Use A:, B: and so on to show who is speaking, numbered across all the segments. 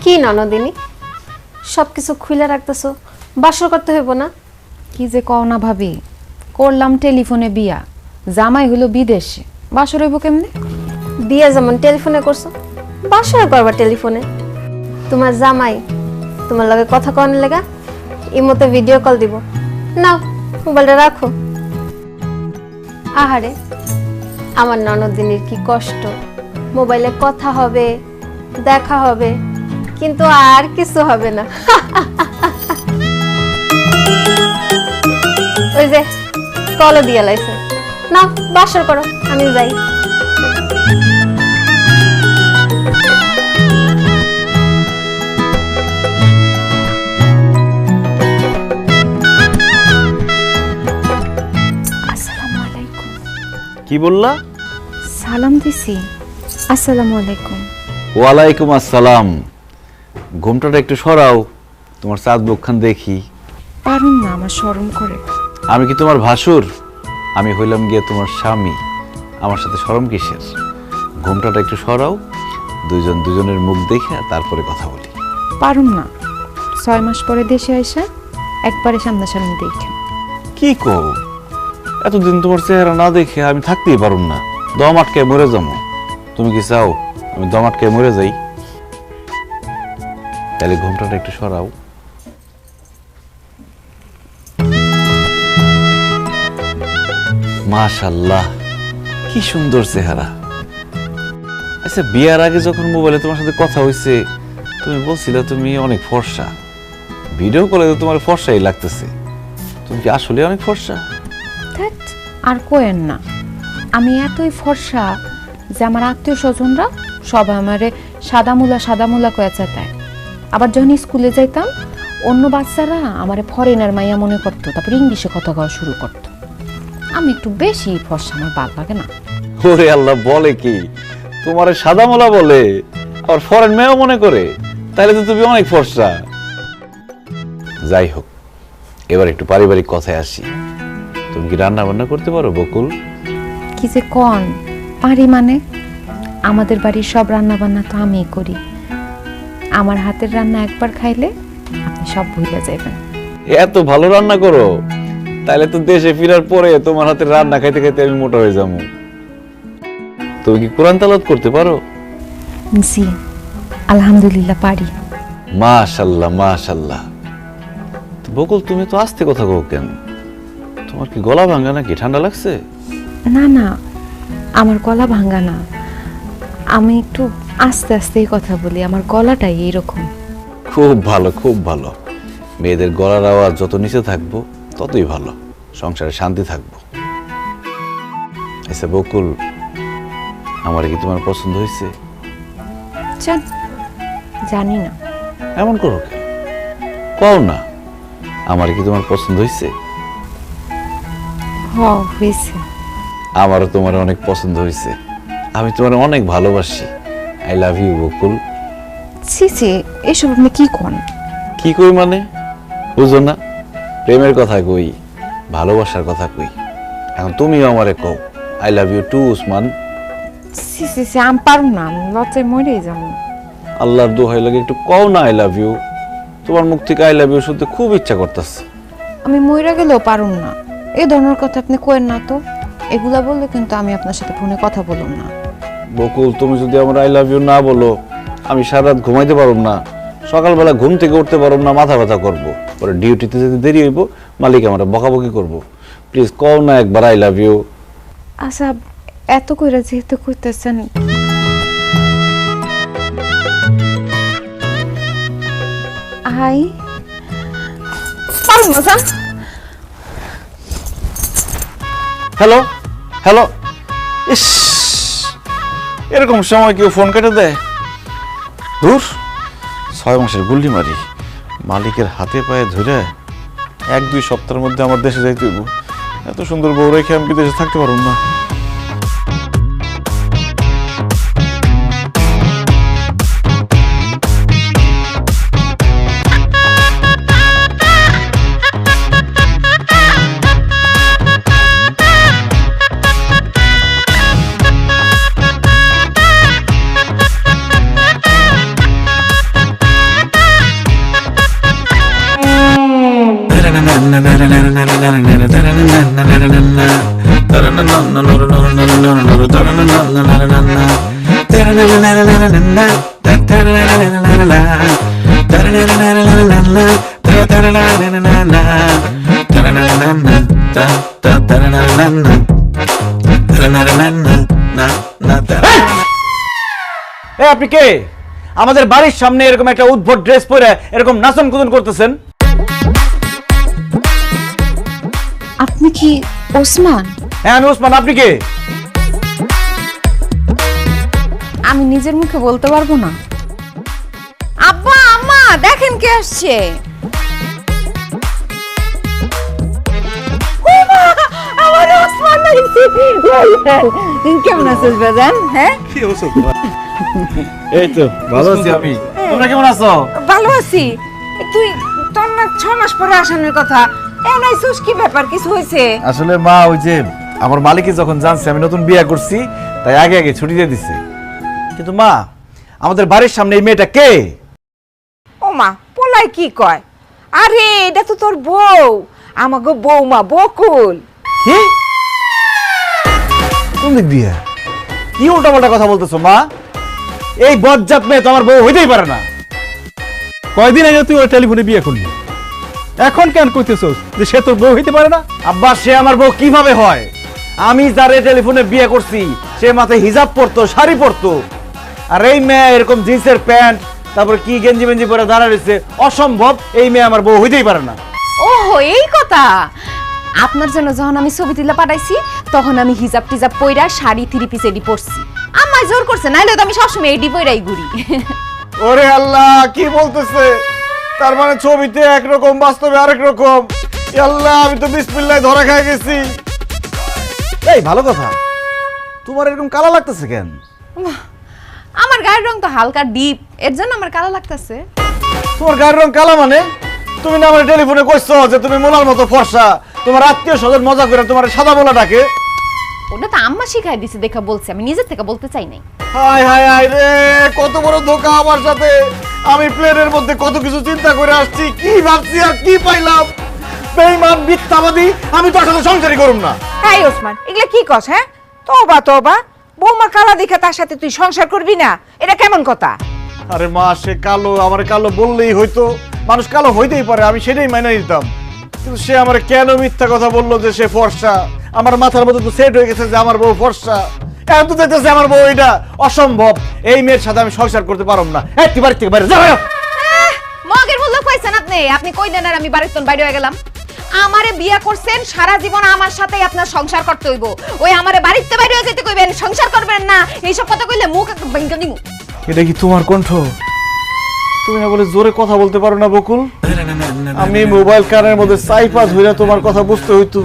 A: কি ননদিনী সবকিছু খুলে রাখতেছো, বাসর করতে হইব না?
B: কি যে কও না ভাবি, করলাম টেলিফোনে বিয়া, জামাই হলো বিদেশে, বাসর হইব কেমনে?
A: বিয়ে যেমন টেলিফোনে করছো, বাসর করবা টেলিফোনে। তোমার জামাই তোমার লগে কথা কওয়ার লেগা ইমোতে ভিডিও কল দিব। নাও মোবাইলটা রাখো। আহারে আমার ননদিনীর কি কষ্ট, মোবাইলে কথা হবে, দেখা হবে, কিন্তু আর কিছু হবে না। ওই যে কলও দিয়ে লাইছে, নাও বাসর করো, আমি যাই।
B: আসসালামু আলাইকুম।
C: কি বললা?
B: সালাম দিছি। আসসালামু আলাইকুম।
C: ওয়ালাইকুম আসসালাম। ঘুমটাটা একটু সরাও, তোমার চাঁদ মুখখান দেখি।
B: পারুম না, আমার শরম করে।
C: আমি কি তোমার ভাসুর? আমি হইলাম গিয়ে তোমার স্বামী, আমার সাথে শরম কিসের? ঘুমটাটা একটু সরাও, দুইজন দুজনের মুখ দেখে তারপরে কথা বলি।
B: পারুম না, 6 মাস পরে দেশে আইসা একবারে সামনাসামনি দেখেন।
C: কি কও? এতদিন তোমার চেহারা না দেখে আমি থাকতেই পারুম না, দম আটকে মরে যাবো। তুমি কি চাও আমি দম আটকে মরে যাই? তাহলে ঘুমটাটা একটু সরাও। মাশাআল্লাহ, কি সুন্দর চেহারা। আচ্ছা, বিয়ার আগে যখন মোবাইলে তোমার সাথে কথা হইছে, তুমি বলছিলে তুমি অনেক ফর্সা। ভিডিও কলে তো তোমার ফর্সাই লাগতেছে। তুমি কি আসলে অনেক ফর্সা?
B: ধ্যাৎ, আর কোয়েন না, আমি এতই ফর্সা যে আমার আত্মীয় স্বজনরা সবাই আমারে সাদামুলা কয়ে চেতায়। আবার যখন স্কুলে যাইতাম, অন্য বাচ্চারা আমারে ফরেনার মাইয়া মনে করতো, তারপর ইংলিশে কথা কওয়া শুরু করতো। আমি একটু বেশি ফর্সা, আমার ভালো লাগে না।
C: ওরে আল্লাহ, বলে কি? তোমারে সাদামোলা বলে আর ফরেন মেয়েও মনে করে? তাহলে তো তুমি অনেক ফর্সা। যাই হোক, এবার একটু পারিবারিক কথায় আসি। তুমি কি রান্না বান্না করতে পারো বকুল?
B: কি যে কন পারি মানে? আমাদের বাড়ির সব রান্না বান্না তো আমিই করি। আমার হাতের রান্না একবার খাইলে আপনি সব ভুলে যাবেন।
C: এত ভালো রান্না করো, তাহলে তো দেশে ফেরার পরে তোমার হাতের রান্না খাইতে খাইতে আমি মোটা হয়ে যাবো। তুমি কি কোরআন তেলাওয়াত করতে পারো?
B: জি, আলহামদুলিল্লাহ পারি।
C: মাশাআল্লাহ মাশাআল্লাহ। তো বকুল, তুমি তো আস্তে কথা কও কেন? তোমার কি গলা ভাঙা নাকি? ঠান্ডা লাগছে?
B: না না, আমার গলা ভাঙা না, আমি একটু আস্তে আস্তেই কথা বলি, আমার গলাটাই এইরকম।
C: খুব ভালো খুব ভালো। মেয়েদের গলার আওয়াজ যত নিচে থাকবো ততই ভালো, সংসারে শান্তি থাকবো। আচ্ছা বকুল, আমার কি তোমার পছন্দ হয়েছে?
B: জানি না।
C: এমন করো কেন? কও না, আমার কি তোমার পছন্দ হয়েছে?
B: হয়েছে।
C: আমারও তোমার অনেক পছন্দ হয়েছে। আমি তোমার অনেক ভালোবাসি। আই লাভ ইউ বকুল।
B: ছি ছি, এসব আপনি কি কোন?
C: কি কই মানে? বুঝো না? প্রেমের কথা কই, ভালোবাসার কথা কই। এখন তুমিও আমারে কও I love you too Usman.
B: ছি ছি ছি, আমি পারুম না, আমি লজ্জায় মরেই যাবো।
C: আল্লাহর দোহাই লাগে একটু কও না আই লাভ ইউ। তোমার মুখ থেকে আই লাভ ইউ শুনতে খুব ইচ্ছা করতেছে।
B: আমি মইরা গেলেও পারুম না। এই ধরনের কথা আপনি কইেন না তো। এগুলা বললে কিন্তু আমি আপনার সাথে ফোনে কথা বলুম না।
C: বকুল, তুমি যদি আমার আই লাভ ইউ না বলো, আমি সারা রাত ঘুমাইতে পারুম না, সকালবেলা ঘুম থেকে উঠতে পারুম না, মাথা ব্যথা করবো, পরে ডিউটিতে যেতে দেরি হইব, মালিক আমার বকাবকি করবো। প্লিজ কও না একবার আই লাভ ইউ।
B: আচ্ছা, এত কইরা যেহেতু কইতেছেন, আই পারুম না।
C: হ্যালো হ্যালো, ইস, এরকম সময় কেউ ফোন কেটে দেয়? ধুর, 6 মাসের গুল্লি মারি, মালিকের হাতে পায়ে ধরে 1-2 সপ্তাহের মধ্যে আমার দেশে যাইতে হইব। এত সুন্দর বউ রেখে আমি বিদেশে থাকতে পারব না। আপনি কে? আমাদের বাড়ির সামনে এরকম একটা উদ্ভট ড্রেস পরে এরকম নাচন কুদন করতেছেন?
B: আপনি কি ওসমান?
C: হ্যাঁ আমি ওসমান। আপনি কে?
B: আমি নিজের মুখে বলতে পারবো না। আব্বা আম্মা দেখেন কে আসছে। কেমন আছিস বাজান? হ্যাঁ
C: এই তো ভালো আছি আমি। তোমরা কেমন আছো?
D: ভালো আছি। তুই তোর না 6 মাস পরে আসানোর কথা, এনাইছিস কি ব্যাপার? কিছু হয়েছে?
C: আসলে মা ওই যে আমার মালিকই যখন জানছে আমি নতুন বিয়ে করছি তাই আগে আগে ছুটি দিয়ে দিছে। কিন্তু মা আমাদের বাড়ির সামনে এই মেয়েটা কে?
D: ও মা, পোলাই কি কয়? আরে এটা তো তোর বউ, আমাগো বৌমা বকুল।
C: কি? কোন দিক দিয়ে? কি উল্টাপাল্টা কথা বলতেছো মা? এই বজ্জাত মেয়ে তো আমার বউ হইতেই পারে না।
E: কয়দিন আগে তুই ওর টেলিফোনে বিয়ে করলি, এখন কেন কইতেছস যে সে তোর বউ হইতে পারে না?
C: আব্বা সে আমার বউ কিভাবে হয়? আমি যারে টেলিফোনে বিয়ে করছি সে মাথায় হিজাব পরতো, শাড়ি পরতো, আর এই মেয়ে এরকম জিন্সের প্যান্ট তারপর কি গেঞ্জি মেঞ্জি পরে দাঁড়া রয়েছে। অসম্ভব, এই মেয়ে আমার বউ হইতেই পারে না।
B: ওহো এই কথা। আপনার জন্য যখন আমি ছবি তুলে পাঠাইছি তখন আমি হিজাব টিজাব পইরা শাড়ি 3 পিস এডি পরছি। আম্মা জোর করছে, নাইলে তো আমি সবসময় এডি পইরাই ঘুরি।
C: ওরে আল্লাহ, কি বলতেছে? তার মানে ছবিতে একরকম বাস্তবে আরেক রকম। আল্লাহ, আমি তো বিসমিল্লাহ ধরা খাই গেছি। এই ভালো কথা, তোমার এরকম কালা লাগতেছে কেন?
B: আমার গায়ের রং তো হালকা ডিপ, এর জন্য আমার কালো লাগতেছে।
C: তোমার গায়ের রং কালা মানে? তুমি না আমার টেলিফোনে কইছো যে তুমি মোলার মতো ফর্সা, তোমার আত্মীয় স্বজন মজা করে তোমার সাদা মোলা ডাকে।
B: ওটা তো আম্মা শিখাই দিছে দেখা বলছি, আমি নিজের থেকে বলতে চাই নাই।
C: হায় হায় হায় রে, কত বড় ধোঁকা আমার সাথে। আমি প্লেনের মধ্যে কত কিছু চিন্তা করে আসছি, কি ভাবছি আর কি পাইলাম। বেঈমান মিথ্যাবাদী, আমি তোর সাথে সংসারই করুম না।
D: এই ওসমান, এগুলা কি কস? হ্যাঁ তোবা তোবা, বৌমা কালা দেখে তার সাথে তুই সংসার করবি না? এটা কেমন কথা?
C: আরে মা, সে কালো, আমার কালো বললেই হয়তো, মানুষ কালো হইতেই পারে, আমি সেটাই মেনে নিতাম। কিন্তু সে আমার কেন মিথ্যা কথা বললো যে সে ফর্সা? আমার মাথার মধ্যে তো সেট হয়ে গেছে যে আমার বউ ফর্সা। এখন তো দেখতেছে আমার বউ, এটা অসম্ভব। এই মেয়ের সাথে আমি সংসার করতে পারব না। তুই বাড়ি থেকে বাইরে যা।
B: মগের মূল্য কইছেন আপনি। আপনি কই দেন আর আমি বাড়ির তোন বাইরে হয়ে গেলাম? আমারে বিয়া করছেন, সারা জীবন আমার সাথেই আপনার সংসার করতে হইব। ওই আমারে বাড়িতে বাইরে হয়ে যেতে কইবেন, সংসার করবেন না, এইসব কথা কইলে মুখ ভেঙে দিমু।
C: এটা কি তোমার কণ্ঠ? তুমি না বলে জোরে কথা বলতে পারো না বকুল? আমি মোবাইল কানের মধ্যে সাইপা ধইরা তোমার কথা বুঝতে হইতো,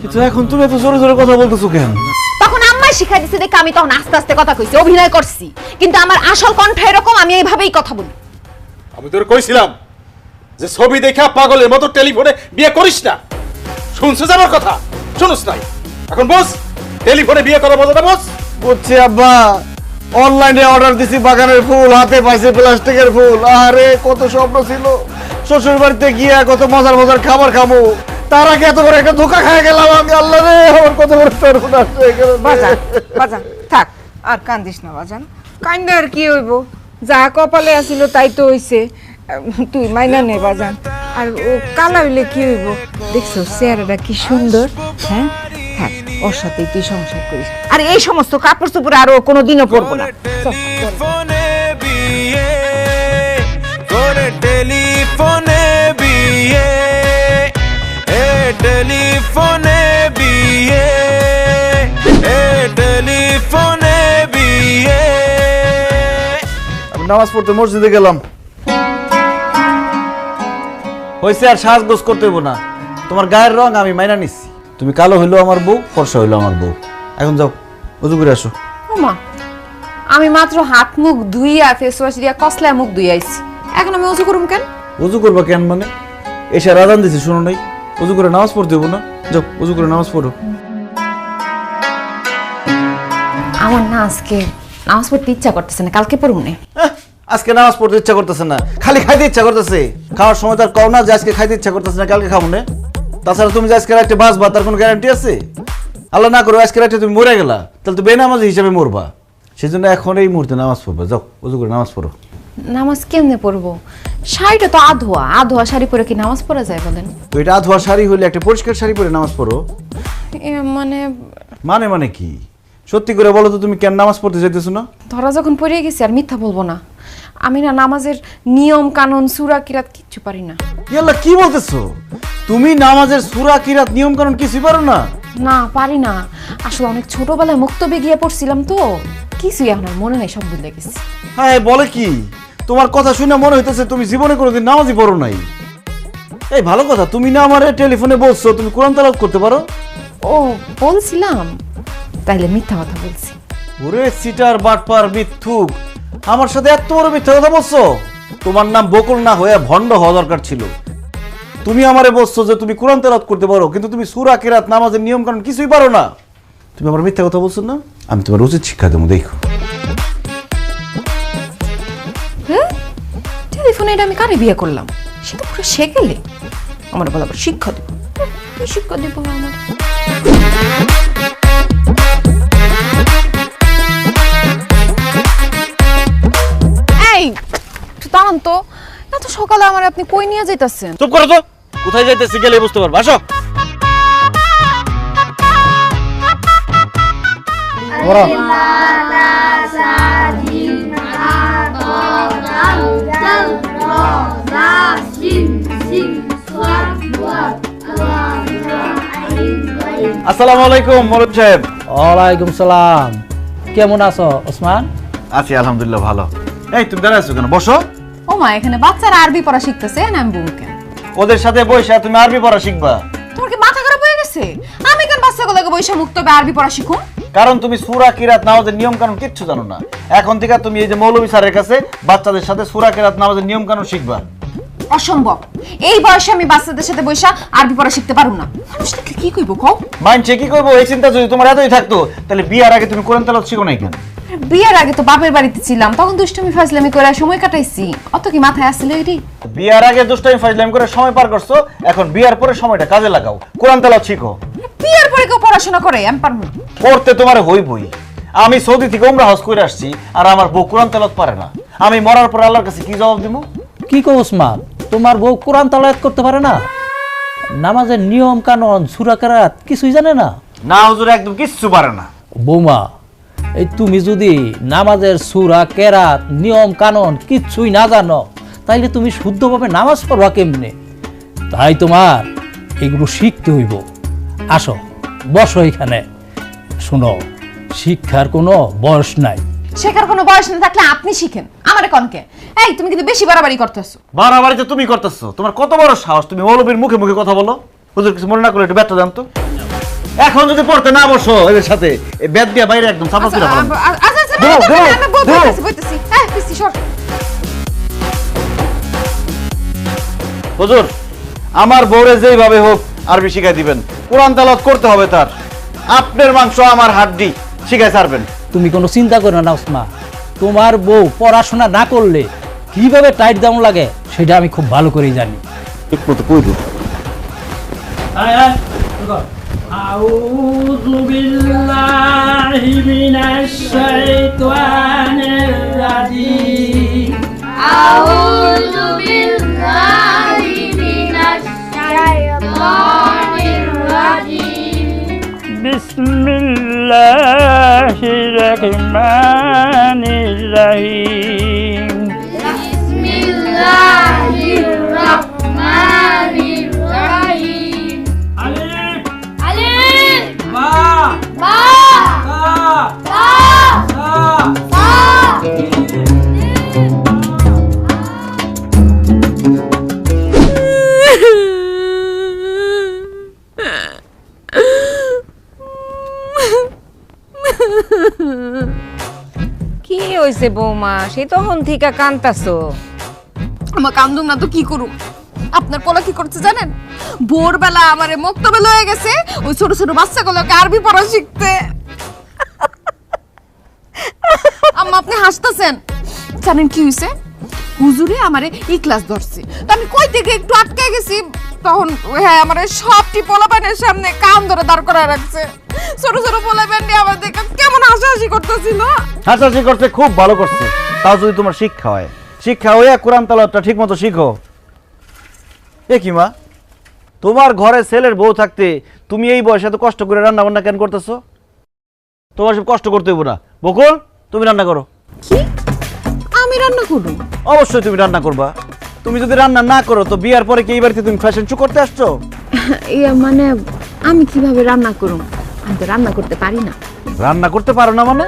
C: কিন্তু এখন তুমি এত জোরে জোরে কথা বলতেছো কেন?
B: তখন আম্মা শিখাই দিছে দেখে আমি তখন আস্তে আস্তে কথা কইছি, অভিনয় করছি। কিন্তু আমার আসল কণ্ঠ এরকম, আমি এইভাবেই কথা বলি।
E: আমি তোর কইছিলাম যে ছবি দেখা পাগলের মতো টেলিফোনে বিয়ে করিস না। শুনছিস আমার কথা? শুনুস নাই? এখন বস, টেলিফোনে বিয়ে করার মজাটা বস।
C: বুঝছি আব্বা, অনলাইনে অর্ডার দিছি বাগানের ফুল, হাতে পাইছে প্লাস্টিকের ফুল। আরে কত স্বপ্ন ছিল শ্বশুর বাড়িতে গিয়ে কত মজার মজার খাবার খাবো, তার আগে এত বড় একটা ধোকা খেয়ে গেলাম আমি। আল্লাহ রে, আমার কত বড় সর্বনাশ হয়ে গেল।
D: বাজান বাজান থাক, আর কান্দিস না বাজান। কান্দে আর কি হইব? যা কপালে আছিল তাই তো হইছে। তুই মাইনা নে বাজান। আর ও কালা হইলে কি হইব? দেখছো চেহারাটা কি সুন্দর। হ্যাঁ থাক, ওর সাথে তুই সংসার করিস। আর এই সমস্ত কাপড় চোপড় আর ও কোনোদিনও পরবো না। চল, চল।
F: টেলিফোনে বিয়ে, টেলিফোনে বিয়ে, টেলিফোনে বিয়ে।
C: আমি নামাজ পড়তে মসজিদে গেলাম, হয়েছে আর সাজগোজ করতে হইব না। তোমার গায়ের রং আমি মাইনা নিচ্ছি। তুমি কালো হইলো আমার বউ, ফর্সা হইলো আমার বউ। এখন যাও উজু করে আসো।
B: ওমা, আমি মাত্র হাত মুখ ধুইয়া ফেস ওয়াশ দিয়া কসলা মুখ ধুই আইছি, এখন আমি ওযু করুম কেন?
C: উজু করবা কেন মানে? এসে আজান দিছি শুনো নাই? উজু করে নামাজ পড়তে হইব না? যাও উজু করে নামাজ পড়ো।
B: আমার না আজকে নামাজ পড়তে ইচ্ছা করতেছে না, কালকে পড়ুম না।
C: আজকে নামাজ পড়তে ইচ্ছা করতেছে না, খালি খাইতে ইচ্ছা করতেছে। খাওয়ার সময় তার কও না যে আজকে খাইতে ইচ্ছা করতেছে না, কালকে খাবো না। তাছাড়া তুমি যে আজকে একটা বাঁচবা তার কোনো গ্যারান্টি আছে? আল্লাহ না করো আজকে রাতে তুমি মরে গেলা, তাহলে তো বেনামাজি হিসাবে মরবা। সেই জন্য এখন এই মুহূর্তে নামাজ পড়বা, যাও ওযু করে নামাজ পড়ো।
B: নামাজ কেমনে পড়বো? শাড়িটা তো আধোয়া, আধোয়া শাড়ি পরে কি নামাজ পড়া যায় বলেন?
C: তো এটা আধোয়া শাড়ি হলে একটা পরিষ্কার শাড়ি পরে নামাজ পড়ো।
B: মানে
C: মানে কি সত্যি করে বলো তো, তুমি কেন নামাজ পড়তে চাইতেছো না?
B: ধরা যখন পড়ে গেছি আর মিথ্যা বলবো না। আমি না নামাজের নিয়ম কানুন সূরা কিরাত কিচ্ছু পারি না।
C: ইয়াল্লা কি বলতেছো? তুমি নামাজের সূরা কিরাত নিয়ম কানুন কিছুই পারো না?
B: না পারি না, আসলে অনেক ছোটবেলায় মুক্তবে গিয়ে পড়ছিলাম তো, কিছুই এখন আর মনে নাই, সব ভুলে গেছি।
C: হ্যাঁ বলে কি, তোমার কথা শুনে মনে হইতেছে তুমি জীবনে কোনোদিন নামাজই পড়ো নাই। এই ভালো কথা, তুমি না আমারে টেলিফোনে বলছো তুমি কোরআন তেলাওয়াত করতে পারো।
B: ও বলছিলাম, তাইলে মিথ্যা কথা বলছি।
C: ওরে সিটার বাটপার মিথ্যুক, আমার সাথে এত বড় মিথ্যা কথা বলছো? তোমার নাম বকুল না হয়ে ভণ্ড হওয়া দরকার ছিল। তুমি আমারে বলছো যে তুমি কোরআন তেলাওয়াত করতে পারো, কিন্তু তুমি সূরা কিরাত নামাজের নিয়ম কানুন কিছুই পারো না। তুমি আমার মিথ্যা কথা বলছো না? আমি তোমার উচিত শিক্ষা দেবো, দেখো।
B: হ্যাঁ, টেলিফোনে এটা আমি কারে বিয়ে করলাম, সেটা পুরো শেখেলে আমার বলা শিক্ষা দিব। কি শিক্ষা দিব আমার? এই দাঁড়ান তো, এত সকালে আমার আপনি কই নিয়ে যাইতাছেন?
C: চুপ করো তো, কোথায় যাইতেছি গেলে বুঝতে পারবো, আসো। আসসালামু আলাইকুম মৌলভী সাহেব।
G: ওয়ালাইকুম সালাম। কেমন আছো ওসমান?
C: আছি আলহামদুলিল্লাহ ভালো। এই তুমি দাঁড়ায় আছো কেন? বসো।
B: ও মা, এখানে বাচ্চারা আরবি পড়া শিখতেছে, না আমি বুমকে
C: ওদের সাথে বসে তুমি আরবি পড়া শিখবা।
B: তোমার কি মাথা খারাপ হয়ে গেছে? আমি কেন বাচ্চাগুলোকে বইসা মুক্তবে আরবি পড়া শিখুম?
C: কারণ তুমি সূরা কিরাত নামাজের নিয়ম কানুন কিচ্ছু জানো না। এখন থেকে তুমি এই যে মৌলভী স্যারের কাছে বাচ্চাদের সাথে সূরা কিরাত নামাজের নিয়ম কানুন শিখবা।
B: অসম্ভব, এই বয়সে আমি বাচ্চাদের সাথে বইসা আরবি পড়া শিখতে পারুম না। মানুষ দেখলে কি কইব কও?
C: মাইন্ডে কি করবো এই চিন্তা যদি তোমার এতই থাকতো, তাহলে বিয়ার আগে তুমি কোরআন তেলাওয়াত শিখো নাই কেন?
B: বিয়ের আগে তো বাপের বাড়িতে ছিলাম, তখন দুষ্টুমি ফাজলামি করে সময় কাটাইছি। অত কি মাথায় আসলে এটি?
C: বিয়ার আগে দুষ্টামি ফাজলামি করে সময় পার করছো, এখন বিয়ার পরে সময়টা কাজে লাগাও, কোরআন তেলাওয়াত শিখো।
B: বিয়ের পরে কেউ পড়াশোনা করে? আমি পারবো না।
C: করতে তোমার হইবই। আমি সৌদি থেকে উমরা হজ করে আসছি, আর আমার বউ কোরআন তেলাওয়াত পারে না। আমি মরার পর আল্লাহর কাছে কি জবাব দিব?
G: কি কো ওসমান, তোমার বউ কোরআন তেলাওয়াত করতে পারে না? নামাজের নিয়ম কানুন সূরা কিরাত কিছুই জানে না?
C: না হুজুর, একদম কিচ্ছু পারে না।
G: বৌমা, এই তুমি যদি নামাজের সূরা কিরাত নিয়ম কানুন কিছুই না জানো, তাইলে তুমি শুদ্ধভাবে নামাজ পড়বা কেমনে? তাই তোমার এগুলো শিখতে হইব। আসো বসো এখানে। শুনো, শিক্ষার কোনো বয়স নাই।
B: শেখার কোনো বয়স না থাকলে আপনি শিখেন, আমারে কনকে? এই তুমি কিন্তু বেশি বাড়াবাড়ি করতেছো।
C: বাড়াবাড়িতে তুমি করতেছো? তোমার কত বড় সাহস, তুমি মৌলবীর মুখে মুখে কথা বলো। হুজুর কিছু মনে না করলে একটু ব্যথা দেন তো। এখন যদি পড়তে না বসো এদের সাথে, এই ব্যাট দিয়ে বাইরে একদম চাপা করে ফেলাম। হুজুর আমার বউরে যেইভাবে হোক আরবি শিখাই দিবেন, কোরআন তেলাওয়াত করতে হবে তার। আপনার মাংস আমার হাড্ডি, শিখাই ছাড়বেন।
G: তুমি কোনো চিন্তা করো না ওসমান, তোমার বউ পড়াশোনা না করলে কিভাবে টাইট দাম লাগে সেটা আমি খুব ভালো করেই জানি।
C: ঠিক মতো কই দিন।
H: আউযু বিল্লাহি মিনাশ শাইতানির রাজিম।
I: আউযু বিল্লাহি মিনাশ শাইতানির রাজিম।
H: বিসমিল্লাহির রহমানির রহিম।
I: বিসমিল্লাহির রহমানির রহিম।
H: আলিফ
I: আলিফ
H: বা
I: বা
H: তা
I: তা
H: সা
D: কি হইছে বৌমা, সে তখন থেকে কান্তাছো?
B: আমার কান্দুম না তো কি করুম? আপনার পোলা কি করছে জানেন? ভোরবেলা আমারে মুক্তবে লয়ে গেছে ওই ছোট ছোট বাচ্চাগুলোকে আরবি পড়া শিখতে। আম্মা আপনি হাসতেছেন, জানেন কি হইছে? হুজুরে আমারে এই ক্লাস ধরছে, তো আমি কই থেকে একটু আটকে গেছি, তখন হ্যাঁ আমারে সবটি পোলাপানের সামনে কান ধরে দাঁড় করায় রাখছে।
D: ছোট ছোট পোলাবেন নিয়ে আমার দেখে কেমন হাসাহাসি করতেছিল।
C: হাসাহাসি করতে খুব ভালো করছে, তাও যদি তোমার শিক্ষা হয়, শিক্ষা হয়ে কোরআন তেলাওয়াতটা ঠিক মতো শিখো। এ কি মা, তোমার ঘরে ছেলের বউ থাকতে তুমি এই বয়সে এত কষ্ট করে রান্না বান্না কেন করতেছো? তোমার সব কষ্ট করতে হইব না। বকুল, তুমি রান্না করো।
B: কি আমি রান্না করব?
C: অবশ্যই তুমি রান্না করবা। তুমি যদি রান্না না করো তো বিয়ার পরে কি এই বাড়িতে তুমি ফ্যাশন শো করতে আসছো?
B: মানে আমি কিভাবে রান্না করব? আমি তো রান্না করতে পারি না।
C: রান্না করতে পারো না মানে?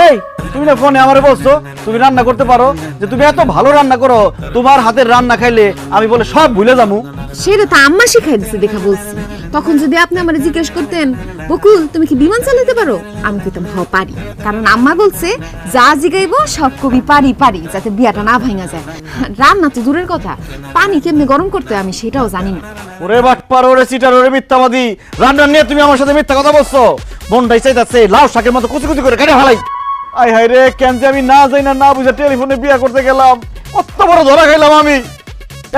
C: এই তুমি না ফোনে আমারে বলছো তুমি রান্না করতে পারো, যে তুমি এত ভালো রান্না করো, তোমার হাতের রান্না খাইলে আমি বলে সব ভুলে যাবো।
B: সেটা তো আম্মা শিখাই দিছে দেখা বলছি। তখন যদি আপনি আমারে জিজ্ঞেস করতেন বকুল তুমি কি বিমান চালাতে পারো, আমি কইতাম হ পারি, কারণ আম্মা বলছে যা জিগাইবো সব কবি পারি পারি, যাতে বিয়াটা না ভাঙা যায়। রান্না তো দূরের কথা, পানি কেমনে গরম করতে আমি সেটাও জানি না।
C: ওরে বাটপার, ওরে চিটার, ওরে মিথ্যাবাদী, রান্না নিয়ে তুমি আমার সাথে মিথ্যা কথা বলছো। মনটাই চাইতাছে লাউ শাকের মতো কুচি কুচি করে কেটে ফেলাই। আই হাই রে, কেন যে আমি না যাই না বুঝে টেলিফোনে বিয়ে করতে গেলাম, কত বড় ধরা খাইলাম আমি।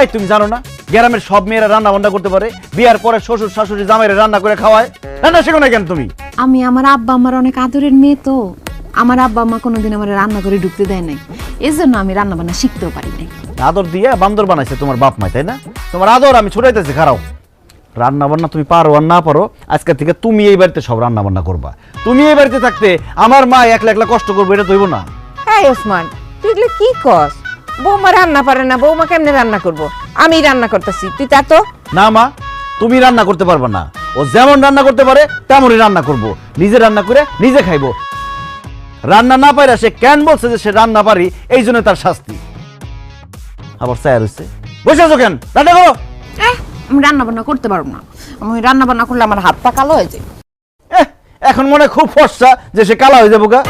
C: এই তুমি জানো না গ্রামের সব মেয়েরা রান্না বান্না করতে পারে, বিয়ার পরে শ্বশুর শাশুড়ি জামাইরে রান্না করে খাওয়ায়, রান্না শেখো না কেন তুমি?
B: আমি আমার আব্বা আমার অনেক আদরের মেয়ে, তো আমার আব্বা আম্মা কোনোদিন আমার রান্না করে ঢুকতে দেয় নাই, এজন্য আমি রান্না বান্না শিখতেও পারি নাই।
C: আদর দিয়ে বান্দর বানাইছে তোমার বাপ মাই, তাই না? তোমার আদর আমি ছুটাইতেছি, খারাও। রান্না বান্না তুমি পারো আর না পারো, আজকে থেকে তুমি এই বাড়িতে সব রান্না বান্না করবা। তুমি এই বাড়িতে থাকতে আমার মা একলা একলা কষ্ট করবে, এটা তৈব না।
D: এই ওসমান, তুই এগুলো কি কস? বৌমা রান্না পারে না, বৌমা কেমনে রান্না করব? আমি রান্না করতেছি, তুই তা তো
C: না মা, তুমি রান্না করতে পারবা না। ও যেমন রান্না করতে পারে তেমনই রান্না করব, নিজে রান্না করে নিজে খাইবো। রান্না না পারে সে কেন বলছে যে সে রান্না পারি, এই জন্য তার শাস্তি। আবার চায় রয়েছে, বসে আছো কেন? রান্না করো।
B: আমি রান্না বান্না করতে পারবো না, আমি রান্না বান্না করলে আমার হাত পা কালো হয়ে যায়।
C: এখন মনে খুব ফর্সা যে সে কালা হয়ে যাবো গা।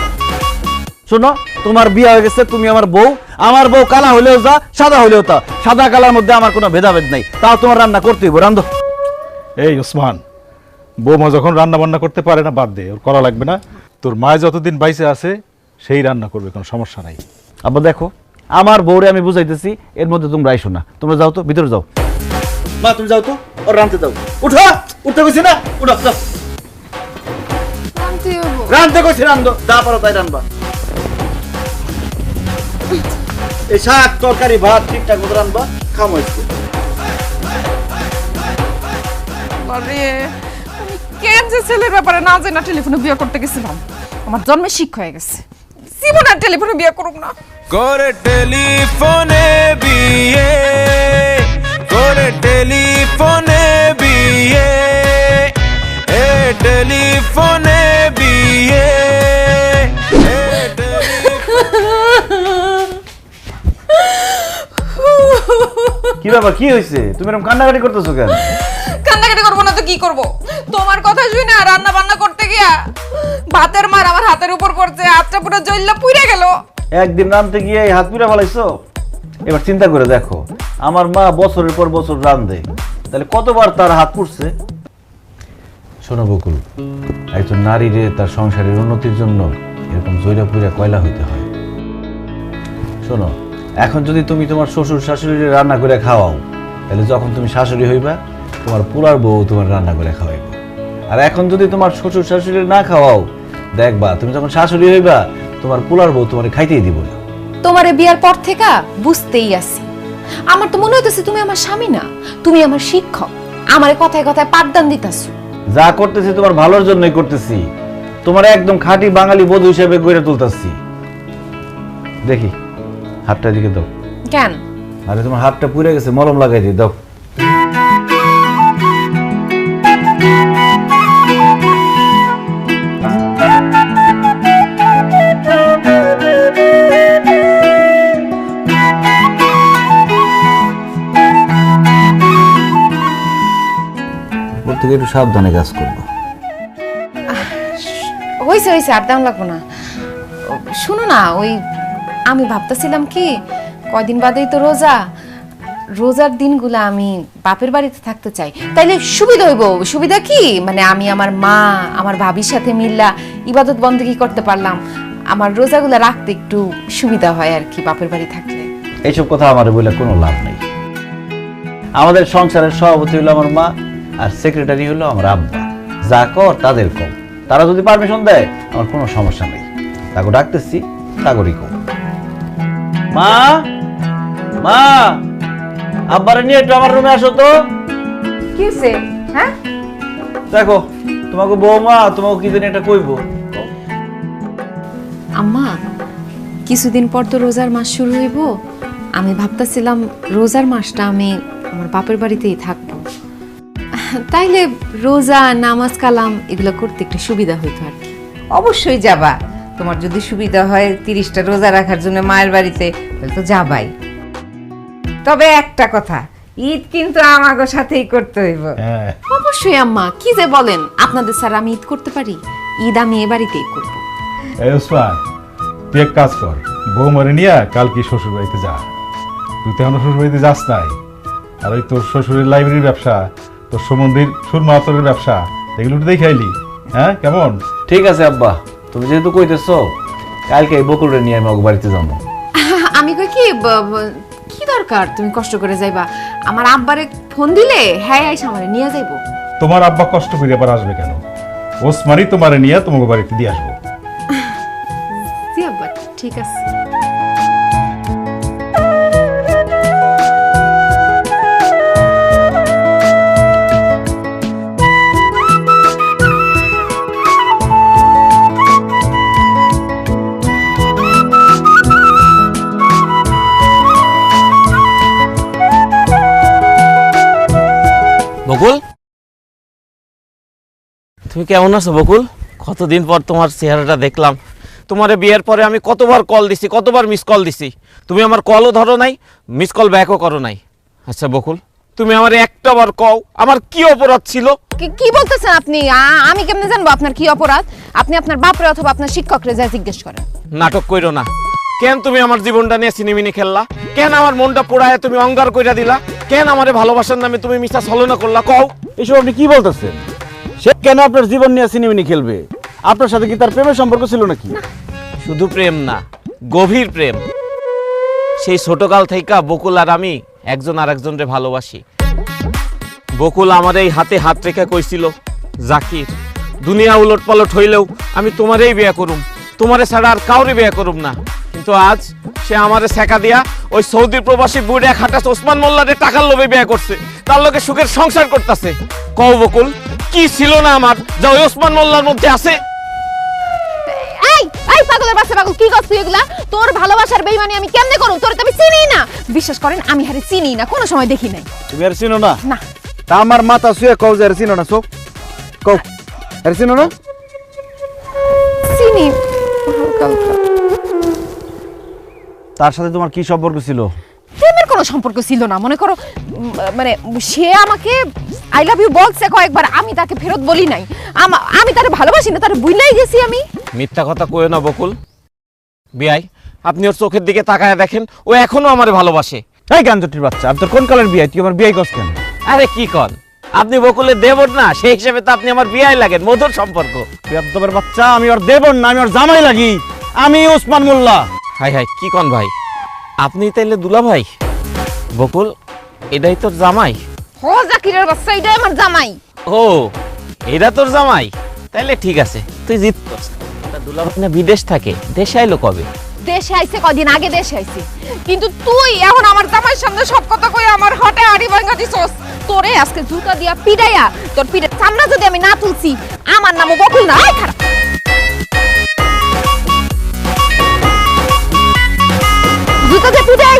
C: শোনো, তোমার বিয়ে হয়ে গেছে, তুমি আমার বউ, আমার বউ কালা হলেও যা সাদা হলেও তা, সাদা কালার মধ্যে আমার কোনো ভেদাভেদ নাই, তাও তোমার রান্না করতে হইব। রান্ধো।
E: এই ওসমান, বৌমা যখন রান্না বান্না করতে পারে না বাদ দে, ওর করা লাগবে না। তোর মা যতদিন বাইসে আছে সেই রান্না করবে, কোনো সমস্যা নাই।
C: আবার দেখো, আমার বউরে আমি বুঝাইতেছি, এর মধ্যে তোমরা আইসো না। তোমরা যাও তো, ভিতরে যাও। মা তুমি যাও তো, ওর রাঁধতে দাও। উঠো, উঠতে কইছি না, উঠো যাও। রাঁধতে কইছি, রাঁধো, যা পারো তাই রাঁধবা। এই শাক তরকারি ভাত ঠিকঠাক মতো রাঁধবা, খামো একটু।
D: আরে আমি কেন যে ছেলের ব্যাপারে না জানি না টেলিফোনে বিয়ে করতে গেছিলাম, আমার জন্মে শিক্ষা হয়ে গেছে, জীবনে আর টেলিফোনে বিয়ে করব না।
F: করে টেলিফোনে বিয়ে, করে টেলিফোনে বিয়ে, এ টেলিফোনে বিয়ে, এ
C: কি ব্যাপার, কি হয়েছে? তুমি এরকম কান্নাকাটি করতেছো কেন?
D: কান্নাকাটি করবো না তো কি করব? তোমার কথা শুনে না রান্না বান্না করতে গিয়া ভাতের মার আমার হাতের উপর পড়ছে, হাতটা পুরো জ্বললা পুড়ে গেল।
C: একদিন রাঁধতে গিয়ে এই হাত পুড়ে ফেলাইছো। এবার চিন্তা করে দেখো, আমার মা বছরের পর বছর রাঁধে, তাহলে কতবার তার হাত পুড়ছে। শোনো বকুল, একজন নারীরে তার সংসারের উন্নতির জন্য এরকম জৈরা পুইরা কয়লা হইতে হয়। শোনো, এখন যদি তুমি তোমার শ্বশুর শাশুড়িরে রান্না করে খাওয়াও, তাহলে যখন তুমি শাশুড়ি হইবা তোমার পুরার বউ তোমার রান্না করে খাওয়াইব। আর এখন যদি তোমার শ্বশুর শাশুড়ি না খাওয়াও, দেখবা তুমি যখন শাশুড়ি হইবা তোমার পুরার বউ তোমার খাইতেই দিব না।
B: তোমারে বিয়ার পর থেকে বুঝতেই আছি, আমার তো মনে হইতেছে তুমি আমার স্বামী না, তুমি আমার শিক্ষক। আমারে কথায় কথায় পাঠদান দিতাছো।
C: যা করতেছি তোমার ভালোর জন্যই করতেছি, তোমার একদম খাঁটি বাঙালি বধূ হিসেবে গড়ে তুলতেছি। দেখি হাতটা দিকে দাও।
B: কেন?
C: আরে তোমার হাতটা পুড়ে গেছে, মলম লাগাই দিই, দাও। ওর থেকে একটু সাবধানে কাজ করবো।
B: হয়েছে হয়েছে, আর দাম লাগবো না। শুনো না, ওই আমি ভাবতেছিলাম কি কয়দিন বাদেই তো রোজা, রোজার দিনগুলো আমি বাপের বাড়িতে থাকতে চাই, তাইলে সুবিধা হইব। সুবিধা কি মানে আমি আমার মা আমার ভাবির সাথে মিল্লা ইবাদত বন্দেগী করতে পারলাম, আমার রোজাগুলো রাখতে একটু সুবিধা হয় আর কি বাপের বাড়ি থাকলে।
C: এইসব কথা আমার বলে কোনো লাভ নেই। আমাদের সংসারের সভাপতি হলো আমার মা, আর সেক্রেটারি হলো আমার আব্বা। যা কর তাদের কম, তারা যদি পারমিশন দেয় আমার কোনো সমস্যা নেই। তাকে ডাকতেছি, তাগরি কো। মা, মা, আব্বারে নিয়ে একটু আমার রুমে আসো তো।
D: কিসে? হ্যাঁ,
C: দেখো তোমাকে বৌমা তোমাকে কি জানি একটা কইবো।
B: আম্মা, কিছুদিন পর তো রোজার মাস শুরু হইব। আমি ভাবতেছিলাম রোজার মাসটা আমি আমার বাপের বাড়িতেই থাকবো, তাইলে রোজা নামাজ কালাম এগুলো করতে একটু সুবিধা হইতো আর কি।
D: অবশ্যই যাবা। তোমার যদি সুবিধা হয় 30টা রোজা রাখার জন্য মায়ের বাড়িতে, তাহলে তো যাবাই। তবে একটা কথা, ঈদ কিন্তু আমাগো সাথেই করতে হইব।
C: হ্যাঁ,
B: অবশ্যই আম্মা, কি যে বলেন, আপনাদের স্যার আমি ঈদ করতে পারি? ঈদ আমি এ বাড়িতেই করবো।
E: এই ওসমান, তুই এক কাজ কর, বৌমারে নিয়ে কালকে শ্বশুর বাড়িতে যা। তুই তো এখনো শ্বশুর বাড়িতে যাস নাই। আর ওই তোর শ্বশুরের লাইব্রেরির ব্যবসা, তোর সমন্দির সুরমা আতরের ব্যবসা, এগুলো একটু দেখে আইলি। হ্যাঁ, কেমন?
C: ঠিক আছে আব্বা, তুমি যেহেতু কইতেছো কালকে এই বকুলরে নিয়ে আমি ওর বাড়িতে যাবো।
B: আমি কই কি কি দরকার তুমি কষ্ট করে যাইবা? আমার আব্বারে ফোন দিলে হ্যাঁ আইসা আমারে নিয়ে যাইবো।
E: তোমার আব্বা কষ্ট করে আবার আসবে কেন? ওসমানই তোমারে নিয়ে তোমাকে বাড়িতে দিয়ে আসবো।
B: জি আব্বা, ঠিক আছে।
J: বকুল, তুমি কেমন আছো বকুল? কতদিন পর তোমার চেহারাটা দেখলাম। তোমার বিয়ের পরে আমি কতবার কল দিছি, কতবার মিস কল দিছি, তুমি আমার কলও ধরো নাই, মিস কল ব্যাকও করো নাই। আচ্ছা বকুল, তুমি আমার একটা বার কও আমার কি অপরাধ ছিল?
B: কি বলতেছেন আপনি? আমি কেমনে জানবো আপনার কি অপরাধ? আপনি আপনার বাপরে অথবা আপনার শিক্ষকরে যা জিজ্ঞেস করেন।
J: নাটক কইরো না। কেন তুমি আমার জীবনটা নিয়ে সিনেমিনি খেললা? কেন আমার মনটা পোড়ায় তুমি অঙ্গার কইরা দিলা? কেন আমারে ভালোবাসার নামে তুমি মিথ্যা ছলনা করলা? কও।
C: এসব আপনি কি বলতেছেন? সে কেন আপনার জীবন নিয়ে সিনেমিনি খেলবে? আপনার সাথে কি তার প্রেমের সম্পর্ক ছিল নাকি?
J: শুধু প্রেম না, গভীর প্রেম। সেই ছোটকাল থেকে বকুল আর আমি একজন আর একজনকে ভালোবাসি। বকুল আমার এই হাতে হাত রেখে কইছিল, জাকির, দুনিয়া উলট পালট হইলেও আমি তোমারেই বিয়ে করুম, তোমারে ছাড়া আর কাউরে বিয়ে করুম না। কিন্তু আজ সে আমারে ছেকা দিয়া ওই সৌদি প্রবাসী বুড়ে খাটাস ওসমান মোল্লারে টাকার লোভে বিয়ে করছে, তার লোকে সুখের সংসার করতেছে। কও বকুল, কি ছিল না আমার যা ওই ওসমান মোল্লার মধ্যে আছে?
B: এই এই পাগলের বাচ্চা পাগল, কি করছিস এগুলা? তোর ভালোবাসার বেইমানি আমি কেমনে করব? তোরে তো আমি চিনি না। বিশ্বাস করেন, আমি হারে চিনি না, কোনো সময় দেখি নাই।
C: তুমি আর চিনো না?
B: না।
C: তা আমার মাথা শুয়ে কও যে আর চিনো না? সো কও, আর চিনো না?
B: চিনি হালকা হালকা।
C: তার সাথে তোমার কি সম্পর্ক ছিল?
B: প্রেমের কোনো সম্পর্ক ছিল না। মনে করো মানে সে আমাকে আই লাভ ইউ বলছে কয়েকবার, আমি তাকে ফেরত বলি নাই। আমি তারে ভালোবাসি না, তারে ভুলাই গেছি আমি।
J: মিথ্যা কথা কইও না বকুল। বিয়াই, আপনি ওর চোখের দিকে তাকায় দেখেন, ও এখনো আমারে ভালোবাসে।
C: এই গাঞ্জটির বাচ্চা, আর তোর কোন কালের বিয়ে? তুই আমার বিয়ে করছ কেন?
J: আরে কি কন, আপনি বকুলের দেবর না, সেই হিসেবে তো আপনি আমার বিয়াই লাগেন, মধুর সম্পর্ক।
C: বেয়াদবের বাচ্চা, আমি ওর দেবর না, আমি ওর জামাই লাগি। আমি ওসমান মোল্লা।
J: হাই হাই, কি কন ভাই, আপনি তাইলে দুলা ভাই? বকুল, এটাই তোর জামাই?
B: ও জাকিরের বাচ্চা, এটাই আমার জামাই।
J: ও, এটা তোর জামাই? তাইলে ঠিক আছে, তুই জিতছস। তা দুলা ভাই না বিদেশ থাকে, দেশে আইলো কবে?
B: দেশে আইছে কদিন আগে দেশে আইছে, কিন্তু তুই এখন আমার জামাইয়ের সামনে সব কথা কই আমার হটে আড়ি ভাঙা দিছস। তোরে আজকে জুতা দিয়া পিড়াইয়া তোর পিঠে চামড়া যদি আমি না তুলছি, আমার নামও বকুল না। আয় খারাপ, জুতা দিয়ে পিড়াই।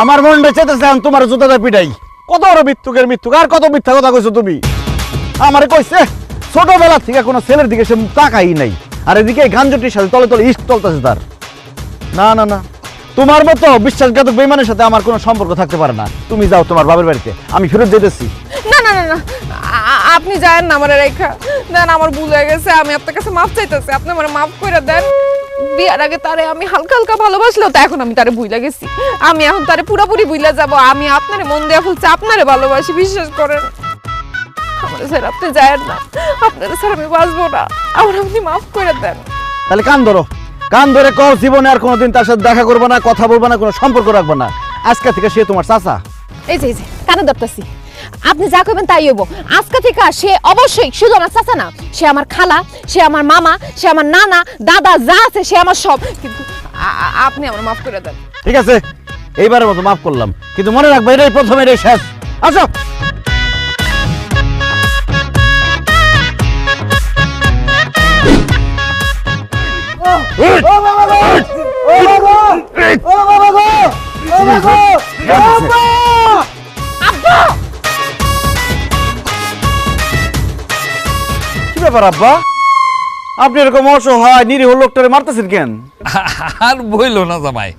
C: আমার মনটা চেতেছে এখন তোমার জুতাটা পিটাই। কত বড় মৃত্যুকের মৃত্যুক, আর কত মিথ্যা কথা কইছো তুমি। আমারে কইছে ছোটবেলা থেকে কোনো ছেলের দিকে সে তাকাই নাই, আর এদিকে গাঞ্জটির সাথে তলে তলে ইস্ক চলতেছে তার। না না না, তোমার মতো বিশ্বাসঘাতক বেইমানের সাথে আমার কোনো সম্পর্ক থাকতে পারে না। তুমি যাও তোমার বাবার বাড়িতে, আমি ফেরত যেতেছি।
D: না না না না, আপনি যায়েন না, আমার রেখা দেন, আমার ভুল হয়ে গেছে, আমি আপনার কাছে মাফ চাইতেছি, আপনি আমার মাফ করে দেন। বিয়ার আগে তারে আমি হালকা হালকা ভালোবাসলেও তা এখন আমি তারে ভুইলা গেছি। আমি এখন তারে পুরোপুরি ভুইলা যাব। আমি আপনারে মন দেয়া ফুলছে, আপনারে ভালোবাসি, বিশ্বাস করেন। আমার স্যার আপনি যায়েন না, আপনার স্যার আমি বাঁচবো না, আমার আপনি মাফ করে দেন।
C: তাহলে কান ধরো, কান ধরে কও জীবনে আর কোনোদিন তার সাথে দেখা করবে না, কথা বলবে না, কোনো সম্পর্ক রাখবে না। আজকে থেকে সে তোমার চাচা।
B: এই যে কানে ধরতেছি, আপনি যা করবেন তাই হইব। আজকে থেকে সে অবশ্যই শুধু আমার চাচা না, সে আমার খালা, সে আমার মামা, সে আমার নানা দাদা যা আছে সে আমার সব। কিন্তু আপনি আমার মাফ করে দেন।
C: ঠিক আছে, এইবারের মতো মাফ করলাম, কিন্তু মনে রাখবে এটাই প্রথম, এটাই শেষ। আসো। কি ব্যাপার আব্বা, আপনি এরকম অসহায় নিরীহ লোকটারে মারতেছেন কেন?
K: আর বইলো না জামাই,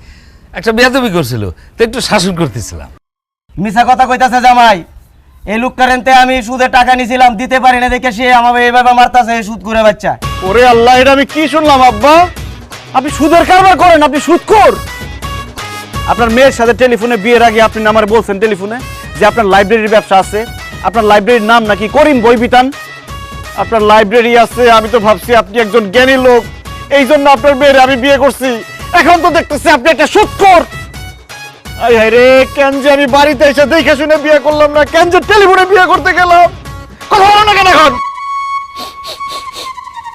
K: একটা বেয়াদবি করছিল তো একটু শাসন করতেছিলাম।
L: মিছা কথা কইতাছে জামাই। এই লোকটারেনতে আমি সুদে টাকা নিছিলাম, দিতে পারি না দেখে সে আমাকে এইভাবে মারতাছে, সুদ করে বাচ্চা।
C: ওরে আল্লাহ, এটা আমি কি শুনলাম আব্বা? আপনি সুদের কারবার করেন, আপনি সুদখোর। আপনার মেয়ের সাথে টেলিফোনে বিয়ের আগে আপনি আমার বলছেন টেলিফোনে যে আপনার লাইব্রেরির ব্যবসা আছে, আপনার লাইব্রেরির নাম নাকি করিম বই বিতান। আপনার লাইব্রেরি আছে, আমি তো ভাবছি আপনি একজন জ্ঞানী লোক, এই জন্য আপনার মেয়ের আমি বিয়ে করছি। এখন তো দেখতেছি আপনি একটা সুদখোর। আই হায় রে, কেন যে আমি বাড়িতে এসে দেখে শুনে বিয়ে করলাম না, কেন যে টেলিফোনে বিয়ে করতে গেলাম। কথা বলো না কেন এখন?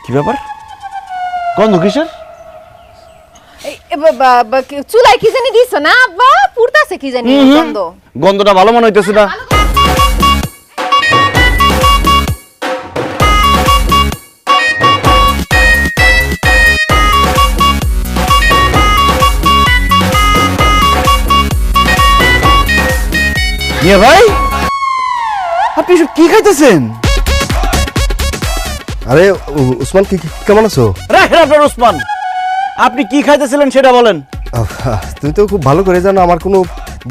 C: কি ব্যাপার, গন্ধ কিসের?
B: চুলাই কি জানি দিছ না আব্বা, পুরতাছে কি জানি গন্ধ।
C: গন্ধটা ভালো মনে হইতেছে না। মিয়া ভাই, আপনি এসব কি খাইতেছেন?
M: আরে উসমান, কি কেমন আছো?
C: রাখেন আপনার উসমান, আপনি কি খাইতেছিলেন সেটা বলেন।
M: তুমি তো খুব ভালো করে জানো আমার কোনো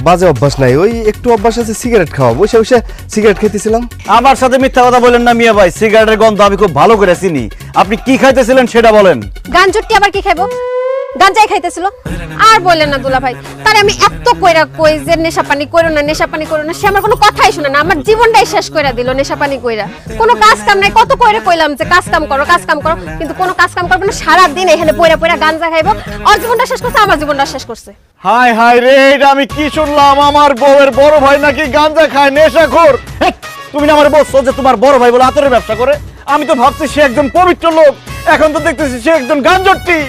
M: বাজে অভ্যাস নাই, ওই একটু অভ্যাস আছে সিগারেট খাওয়া, বসে বসে সিগারেট খেতেছিলাম।
C: আমার সাথে মিথ্যা কথা বলেন না মিয়া ভাই, সিগারেটের গন্ধ আমি খুব ভালো করে চিনি। আপনি কি খাইতেছিলেন সেটা বলেন।
A: গাঞ্জুটি আবার কি খাইবো? গাঞ্জাই খাইতেছিল। আর বললেন না দুলা ভাই, তার আমি এত কইরা কই যে নেশা পানি করো না, নেশা পানি করো না, সে আমার কোনো কথাই শুনে না, আমার জীবনটাই শেষ কইরা দিল নেশা পানি কইরা। কোনো কাজ কাম নাই, কত কইরা কইলাম যে কাজ কাম করো, কাজ কাম করো, কিন্তু কোনো কাজ কাম করবে না, সারা দিন এখানে পয়রা পয়রা গাঞ্জা খাইবো। ওর জীবনটা শেষ করছে, আমার জীবনটা শেষ করছে।
C: হাই হাই রে, এটা আমি কি শুনলাম? আমার বউয়ের বড় ভাই নাকি গাঞ্জা খায়, নেশাখোর। তুমি না আমার বলছো যে তোমার বড় ভাই বলে আতরের ব্যবসা করে? আমি তো ভাবছি সে একজন পবিত্র লোক, এখন তো দেখতেছি সে একজন গাঞ্জটি।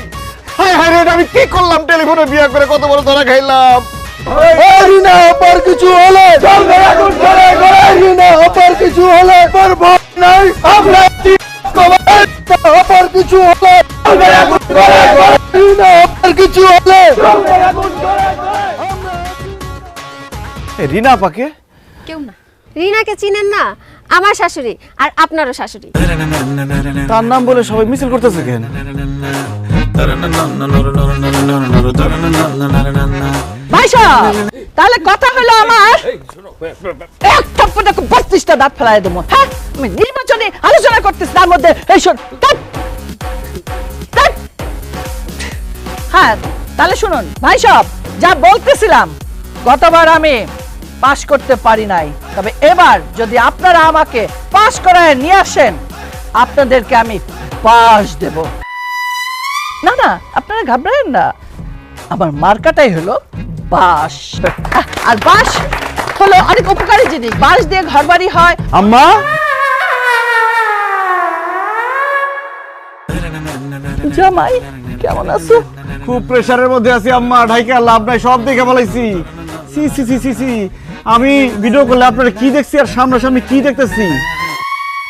C: হাই হাই রে, আমি কি করলাম? টেলিফোনে বিয়ে করে কত বড় ধরা খাইলাম।
M: রিনা অপার কিছু হলে চলবে, এখন চলে গেলে রিনা অপার কিছু হলে তোর ভয় নাই, আমরা অপার কিছু হলে চলবে, এখন চলে গেলে রিনা অপার কিছু হলে চলবে, এখন চলে গেলে।
C: রিনা আপাকে?
B: কেউ না।
A: রিনাকে চিনেন না? আমার শাশুড়ি, আর আপনারও শাশুড়ি।
C: তার নাম বলে সবাই মিছিল করতেছে কেন?
D: ভাই সাহেব, তাহলে কথা হলো আমার এক থাপ্পড়ে 32টা দাঁত ফেলাই দেবো। হ্যাঁ, আমি নির্বাচনে আলোচনা করতেছি, তার মধ্যে এই শোন। হ্যাঁ, তাহলে শুনুন ভাই সাহেব, যা বলতেছিলাম, গতবার আমি পাশ করতে পারি নাই, তবে এবার যদি আপনারা আমাকে পাশ করায় নিয়ে আসেন, আপনাদেরকে আমি পাশ দেব। না না, আপনারা ঘাবড়ায়েন না, আমার মার্কাটাই হলো বাঁশ। আর বাঁশ হলো অনেক উপকারী জিনিস, বাঁশ দিয়ে ঘরবাড়ি হয়।
C: আম্মা,
D: জামাই কেমন আছো?
C: খুব প্রেসারের মধ্যে আছি আম্মা, ঢাইকা লাভ নাই, সব দেখে বলাইছি। সি সি সি সি সি, আমি ভিডিও করলে আপনারা কি দেখছি আর সামনাসামনি কি দেখতেছি?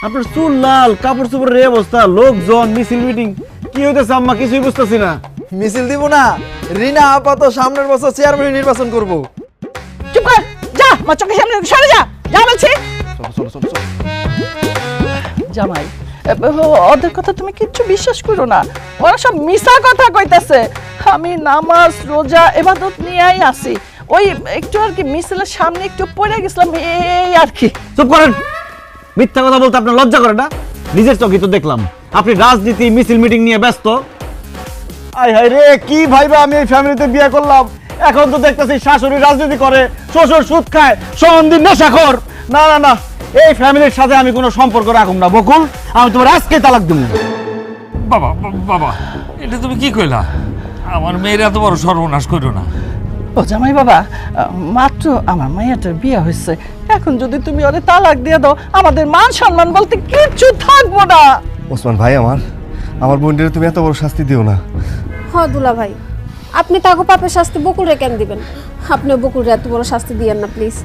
C: আপনার চুল লাল, কাপড় চোপড়ের এই অবস্থা, লোকজন, মিছিল মিটিং, কি হইতেছে আম্মা? কিছুই বুঝতেছি না।
L: মিছিল দিব না, রিনা আপাতত সামনের বছর চেয়ারম্যান নির্বাচন করব।
D: চুপ কর, যা আমার চোখের সামনে সরে যা, যা বলছি। জামাই, ওদের কথা তুমি কিচ্ছু বিশ্বাস করো না, ওরা সব মিছা কথা কইতাছে। আমি নামাজ রোজা ইবাদত নিয়েই আছি, ওই একটু আর কি মিছিলের সামনে একটু পড়ে গেছিলাম, এই আর কি।
C: চুপ করেন, মিথ্যা কথা বলতে আপনার লজ্জা করে না? নিজের চোখে তো দেখলাম আপনি রাজনীতি মিছিল মিটিং নিয়ে ব্যস্ত। আই হাই রে, কি ভাইবা আমি এই ফ্যামিলিতে বিয়ে করলাম, এখন তো দেখতেছি শাশুড়ি রাজনীতি করে, শ্বশুর সুদ খায়, সম্বন্ধী নেশাখোর। না না না, এই ফ্যামিলির সাথে আমি কোনো সম্পর্ক রাখুম না বকুল, আমি তোমার আজকে তালাক দেব।
K: বাবা বাবা, এটা তুমি কি কইলা? আমার মেয়ের এত বড় সর্বনাশ করো না।
N: ও জামাই বাবা, মাত্র আমার মাইয়াটার বিয়ে হয়েছে, এখন যদি তুমি ওরে তালাক দিয়ে দাও আমাদের মান সম্মান বলতে কিচ্ছু থাকবো না।
O: ওসমান ভাই, আমার বোনদের তুমি এত বড় শাস্তি দিও না।
A: হ দুলা ভাই, আপনি তাকে পাপের শাস্তি বকুলরে কেন দিবেন? আপনিও বকুলরে এত বড় শাস্তি দিয়েন না প্লিজ।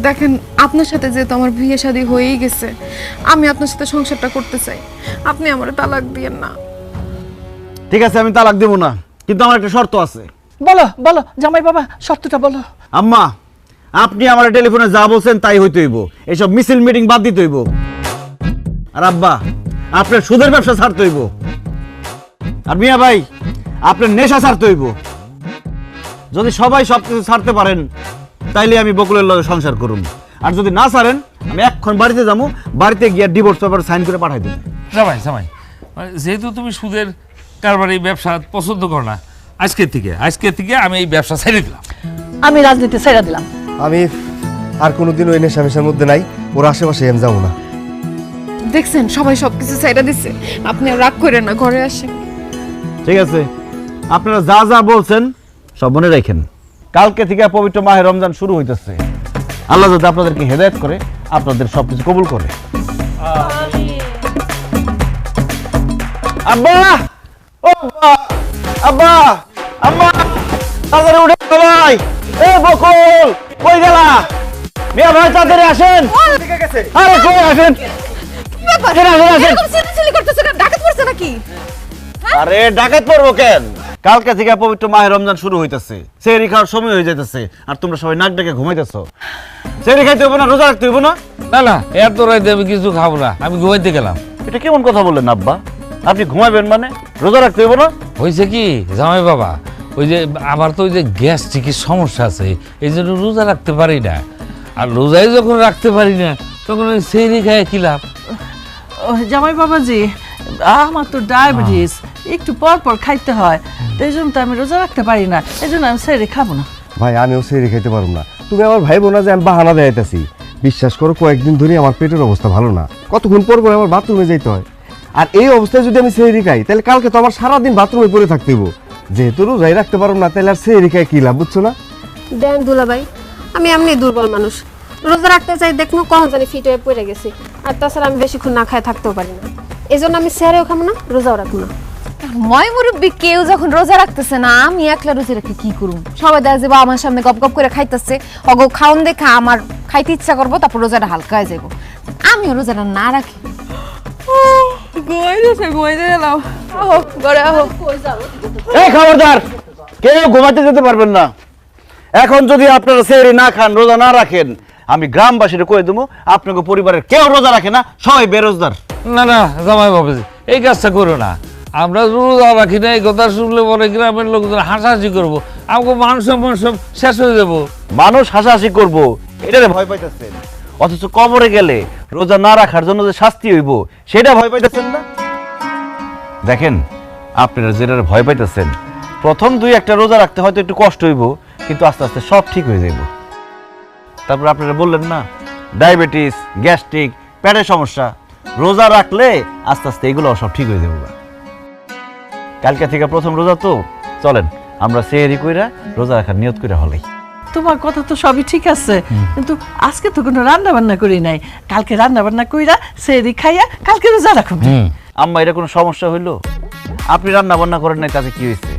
B: দেখেন, আপনার সাথে যেহেতু আমার বিয়ে শাদী হয়েই গেছে, আমি আপনার সাথে সংসারটা করতে চাই, আপনি আমার তালাক দিয়েন না।
C: ঠিক আছে, আমি তালাক দেব না, কিন্তু আমার একটা শর্ত আছে।
N: বলো বলো জামাই বাবা, শর্তটা বলো।
C: আম্মা, আপনি আমার টেলিফোনে যা বলছেন তাই হইতে হইব, এইসব মিছিল মিটিং বাদ দিতে হইব। আর আব্বা, আপনার সুদের ব্যবসা ছাড়তে হইব। আর মিয়া ভাই, আপনার নেশা ছাড়তে হইব। যদি সবাই সবকিছু ছাড়তে পারেন তাইলে আমি বকুলের লগে সংসার করুন, আর যদি না ছাড়েন আমি এখন বাড়িতে যাবো, বাড়িতে গিয়ে ডিভোর্স পেপার সাইন করে পাঠাই দেবো।
K: জামাই জামাই, যেহেতু তুমি সুদের কারবার এই ব্যবসা পছন্দ করো না, আজকে থেকে আমি এই ব্যবসা ছেড়ে দিলাম।
N: আমি রাজনীতি ছেড়ে দিলাম।
O: আমি আর কোনোদিন ওই নেশামেশার মধ্যে নাই, ওর আশেপাশে আমি যাবো না।
B: দেখছেন, সবাই সবকিছু চাইরা দিচ্ছে, আপনি আর রাগ করেন না, ঘরে আসেন।
C: ঠিক আছে, আপনারা যা যা বলছেন সব মনে রাখেন। কালকে থেকে পবিত্র মাহে রমজান শুরু হইতেছে। আল্লাহ যদি আপনাদেরকে হেদায়েত করে, আপনাদের সবকিছু কবুল করে। আব্বা, ও আব্বা, আব্বা, আম্মা, তাড়াতাড়ি উঠে সবাই। এ বকুল, কই গেলা? মিয়া ভাই তাড়াতাড়ি আসেন। আরে কই আসেন? আরে ডাকাত পড়বো কেন? কালকে থেকে পবিত্র মাহে রমজান শুরু হইতেছে, সেহরি খাওয়ার সময় হয়ে যাইতেছে, আর তোমরা সবাই নাক ডেকে ঘুমাইতেছো। সেহরি খাইতে হইব না, রোজা রাখতে হইব না?
K: না না, এত রাইতে আমি কিছু খাবো না, আমি ঘুমাইতে গেলাম।
C: এটা কেমন কথা বললেন আব্বা? আপনি ঘুমাবেন মানে রোজা রাখতে হইব না?
K: হয়েছে কি জামাই বাবা, ওই যে আমার তো ওই যে গ্যাস্ট্রিকের সমস্যা আছে, এই জন্য রোজা রাখতে পারি না। আর রোজাই যখন রাখতে পারি না, তখন ওই সেহরি খায় কি লাভ?
N: জামাই বাবাজি, আমার তো ডায়াবেটিস, একটু পর পর খাইতে হয়, এই জন্য তো আমি রোজা রাখতে পারি না, এই জন্য আমি সেহরি খাবো না।
O: ভাই, আমিও সেহরি খাইতে পারবো না। তুমি আমার ভাই বোনা যে আমি বাহানা দেয়াইতেছি, বিশ্বাস করো কয়েকদিন ধরে আমার পেটের অবস্থা ভালো না, কতক্ষণ পর পর আমার বাথরুমে যেতে হয়। আর এই অবস্থায় যদি আমি সেহরি খাই, তাহলে কালকে তো আমার সারাদিন বাথরুমে পড়ে থাকতে হইব। যেহেতু রোজাই রাখতে পারবো না, তাহলে আর সেহরি খাই কি লাভ, বুঝছো না?
A: দেন দুলা ভাই, আমি এমনি দুর্বল মানুষ, রোজা রাখতে চাই দেখুন কখন জানি ফিট হয়ে পড়ে গেছি। আর তাছাড়া আমি বেশিক্ষণ না খায় থাকতেও পারি না, এই জন্য আমি সেহরিও খাবো না, রোজাও রাখবো না।
B: ময় মুরব্বী কেউ যখন রোজা রাখতেছে না, আমি একলা রোজা রেখে কি করুম? সবাই দেখা যাবো আমার সামনে গপ গপ করে খাইতেছে, অগো খাওন দেখা আমার খাইতে ইচ্ছা করবো, তারপর রোজাটা হালকা হয়ে যাবো। আমিও রোজাটা না রাখি।
C: এই খবরদার, কেউ ঘুমাতে যেতে পারবেন না। এখন যদি আপনারা সেহরি না খান, রোজা না রাখেন, আমি গ্রামবাসীরা কয়ে দেবো আপনাকে পরিবারের কেউ রোজা রাখে না, সবাই বেরোজগার।
K: না না জামাই বাবাজি, এই কাজটা করো না। আমরা রোজা রাখি না, এই কথা শুনলে পরে গ্রামের লোকজন হাসাহাসি করবো, আমাকে মান সম্মান সব শেষ হয়ে যাবো।
C: মানুষ হাসাহাসি করবো এটারে ভয় পাইতেছেন, অথচ কবরে গেলে রোজা না রাখার জন্য যে শাস্তি হইব সেটা ভয় পাইতেছেন না। দেখেন, আপনারা যেটা ভয় পাইতেছেন, প্রথম 2-1টা রোজা রাখতে হয়তো একটু কষ্ট হইব, কিন্তু আস্তে আস্তে সব ঠিক হয়ে যাইব। তারপর আপনারা বললেন না ডায়াবেটিস, গ্যাস্ট্রিক, পেটের সমস্যা, রোজা রাখলে আস্তে আস্তে এগুলো সব ঠিক হয়ে যাবে। কালকে থেকে প্রথম রোজা তো, চলেন আমরা সেহরি কইরা রোজা রাখার নিয়ত কইরা হলেই।
N: তোমার কথা তো সবই ঠিক আছে, কিন্তু আজকে তো কোনো রান্না বান্না করি নাই, কালকে রান্না বান্না কইরা সেহরি খাইয়া কালকে রোজা রাখুন।
C: আম্মা, এটা কোনো সমস্যা হইলো? আপনি রান্না বান্না করেন নাই, তাতে কি হয়েছে?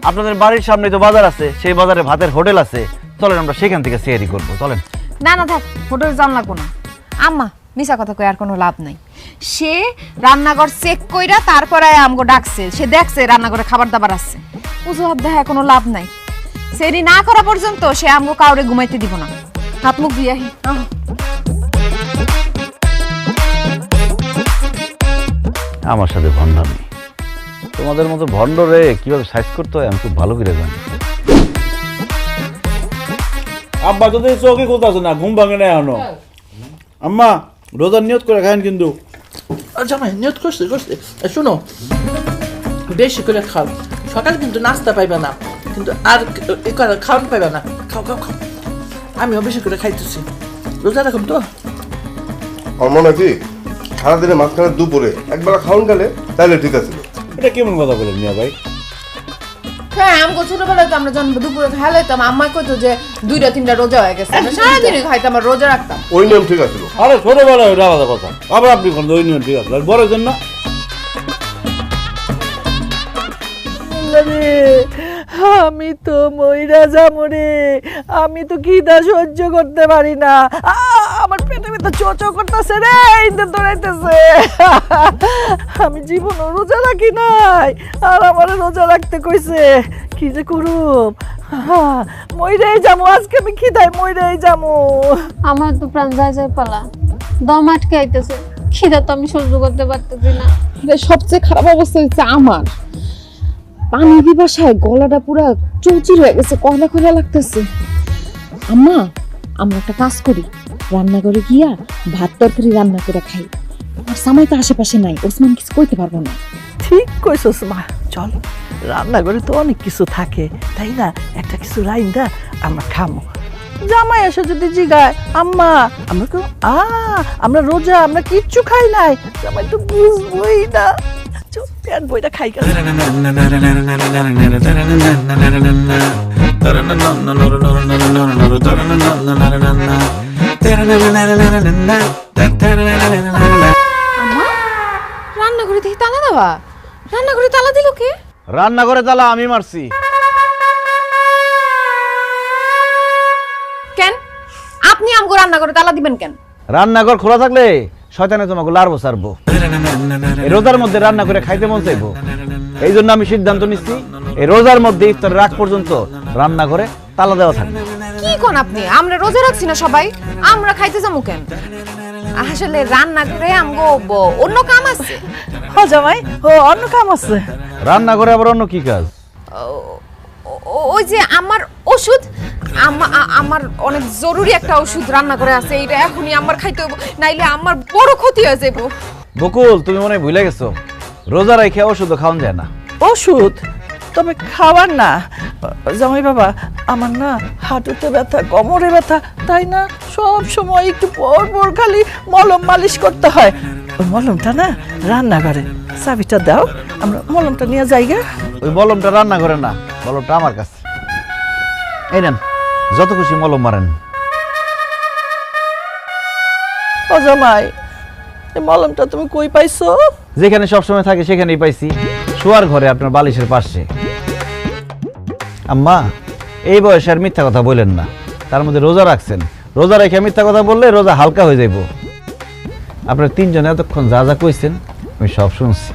C: আপনাদের বাড়ির সামনে তো বাজার আছে, সেই বাজারে ভাতের হোটেল আছে, চলেন আমরা সেখান থেকে সেহরি করবো, চলেন।
B: না না থাক, হোটেলে যান লাগবো না। আম্মা, মিছা কথা কই আর কোনো লাভ নাই। সে রান্নাঘর চেক কইরা তারপরে আমগো ডাকছে, সে দেখছে রান্নাঘরে খাবার দাবার আছে, অজুহাত দেখা কোনো লাভ নাই। সেরি না করা পর্যন্ত সে আমগো কাউরে ঘুমাইতে দিব না। হাত মুখ ধুই আহি।
C: আমার সাথে ভণ্ডামি, তোমাদের মতো ভণ্ডরে কিভাবে সাইজ করতে হয় আমি খুব ভালো করে জানি। আব্বা তো চোখে কোথাও না, ঘুম ভাঙে না এখনো। আম্মা, রোজার নিয়ত করে খান কিন্তু।
N: জামাই নিয়ত করছে করছে, শোনো বেশি করে খাও, সকালে কিন্তু নাস্তা পাইবে না, কিন্তু আর খাওয়ান পাইবে না, খাও খাও খাও, আমিও বেশি করে খাইতেছি, রোজা রাখুন তো।
O: আমার মনে হয় কি সারাদিনের মাঝখানে দুপুরে একবেলা খাওয়ান গেলে তাহলে ঠিক আছে।
C: এটা কেমন কথা বলেন মিয়া ভাই?
B: হ্যাঁ আমগো ছোটবেলায় তো আমরা যখন দুপুরে খাইলাইতাম আম্মা কইতো যে 2টা 3টা রোজা হয়ে গেছে আমরা সারাদিনই খাইতাম আর রোজা রাখতাম।
O: ওই নিয়ম ঠিক আছে।
K: আরে ছোটবেলায় ওটা আলাদা কথা, আবার আপনি কোন ওই নিয়ম ঠিক আছে, আর বড় জন্য
N: আমি তো মইরা যাবো রে, আমি তো খিদা সহ্য করতে পারি না, আমার পেটে ভিতর চোচো করতেছে রে, ইন্দে দৌড়াইতেছে। আমি জীবনও রোজা রাখি নাই, আর আমার রোজা রাখতে কইছে, কি যে করুম, মইরাই যাবো আজকে, আমি খিদায় মইরাই যাবো।
A: আমার তো প্রাণ যায় যায় পালা, দম আটকে আইতেছে, খিদা তো আমি সহ্য করতে পারতেছি না।
B: সবচেয়ে খারাপ অবস্থা হচ্ছে আমার, পানি পিপাসায় গলাটা পুরা চৌচির হয়ে গেছে, কয়লা কয়লা লাগতেছে। আম্মা আমরা একটা কাজ করি, রান্নাঘরে গিয়া ভাত তরকারি রান্না করে খাই, আর সামাই তো আশেপাশে নাই, ওসমান কিছু কইতে পারবো না।
N: ঠিক কইছস মা, চল রান্নাঘরে তো অনেক কিছু থাকে, তাই না, একটা কিছু রাইন্দা আমরা খামো। জামাই এসে যদি জিগায় আম্মা আমরা কেউ আমরা রোজা, আমরা কিচ্ছু খাই নাই, জামাই তো বুঝবই না, চল পেট বইটা খাই গেল।
B: রান্নাঘরে দেখি তালা দেওয়া, রান্নাঘরে তালা দিল কে?
C: রান্নাঘরে তালা আমি মারছি।
B: কেন আপনি আমগো রান্নাঘরে তালা দিবেন কেন?
C: রান্নাঘর খোলা থাকলে শয়তানে তোমাকে লাড়বো সারবো, এই রোজার মধ্যে রান্না করে খাইতে মন চাইবো, এই জন্য আমি সিদ্ধান্ত নিচ্ছি এই রোজার মধ্যে ইফতারের আগ পর্যন্ত রান্নাঘরে তালা দেওয়া থাকবে।
B: কি কোন আপনি? আমরা রোজা রাখছি না সবাই, আমরা খাইতে যাবো কেন? আসলে রান্নাঘরে আমগো অন্য কাম আছে।
N: ও জামাই, ও অন্য কাম আছে?
C: রান্নাঘরে আবার অন্য কি কাজ?
B: ওই যে আমার ওষুধ, আমার অনেক জরুরি একটা ওষুধ রান্না করে আছে, এটা এখনই আমার খাইতে হবে, নাইলে আমার বড় ক্ষতি হয়ে যাবে।
C: বকুল তুমি মনে হয় ভুলে গেছো, রোজা রেখে ওষুধ খাওয়া যায় না।
N: ওষুধ তবে খাবার না জামাই বাবা, আমার না হাঁটুতে ব্যথা, কোমরে ব্যথা, তাই না সব সময় একটু পর পর খালি মলম মালিশ করতে হয়, ওই মলমটা না রান্নাঘরে, চাবিটা দাও আমরা মলমটা নিয়ে যাই গে।
C: ওই মলমটা রান্নাঘরে না, মলমটা আমার কাছে, এই নেন যত খুশি মলম মারেন।
N: ও জামাই এই মলমটা তুমি কই পাইছো?
C: যেখানে সবসময় থাকে সেখানেই পাইছি, শোয়ার ঘরে আপনার বালিশের পাশে। আম্মা এই বয়সে আর মিথ্যা কথা বলেন না, তার মধ্যে রোজা রাখছেন, রোজা রেখে মিথ্যা কথা বললে রোজা হালকা হয়ে যাইব। আপনার তিনজনে এতক্ষণ যা যা কইছেন আমি সব শুনছি,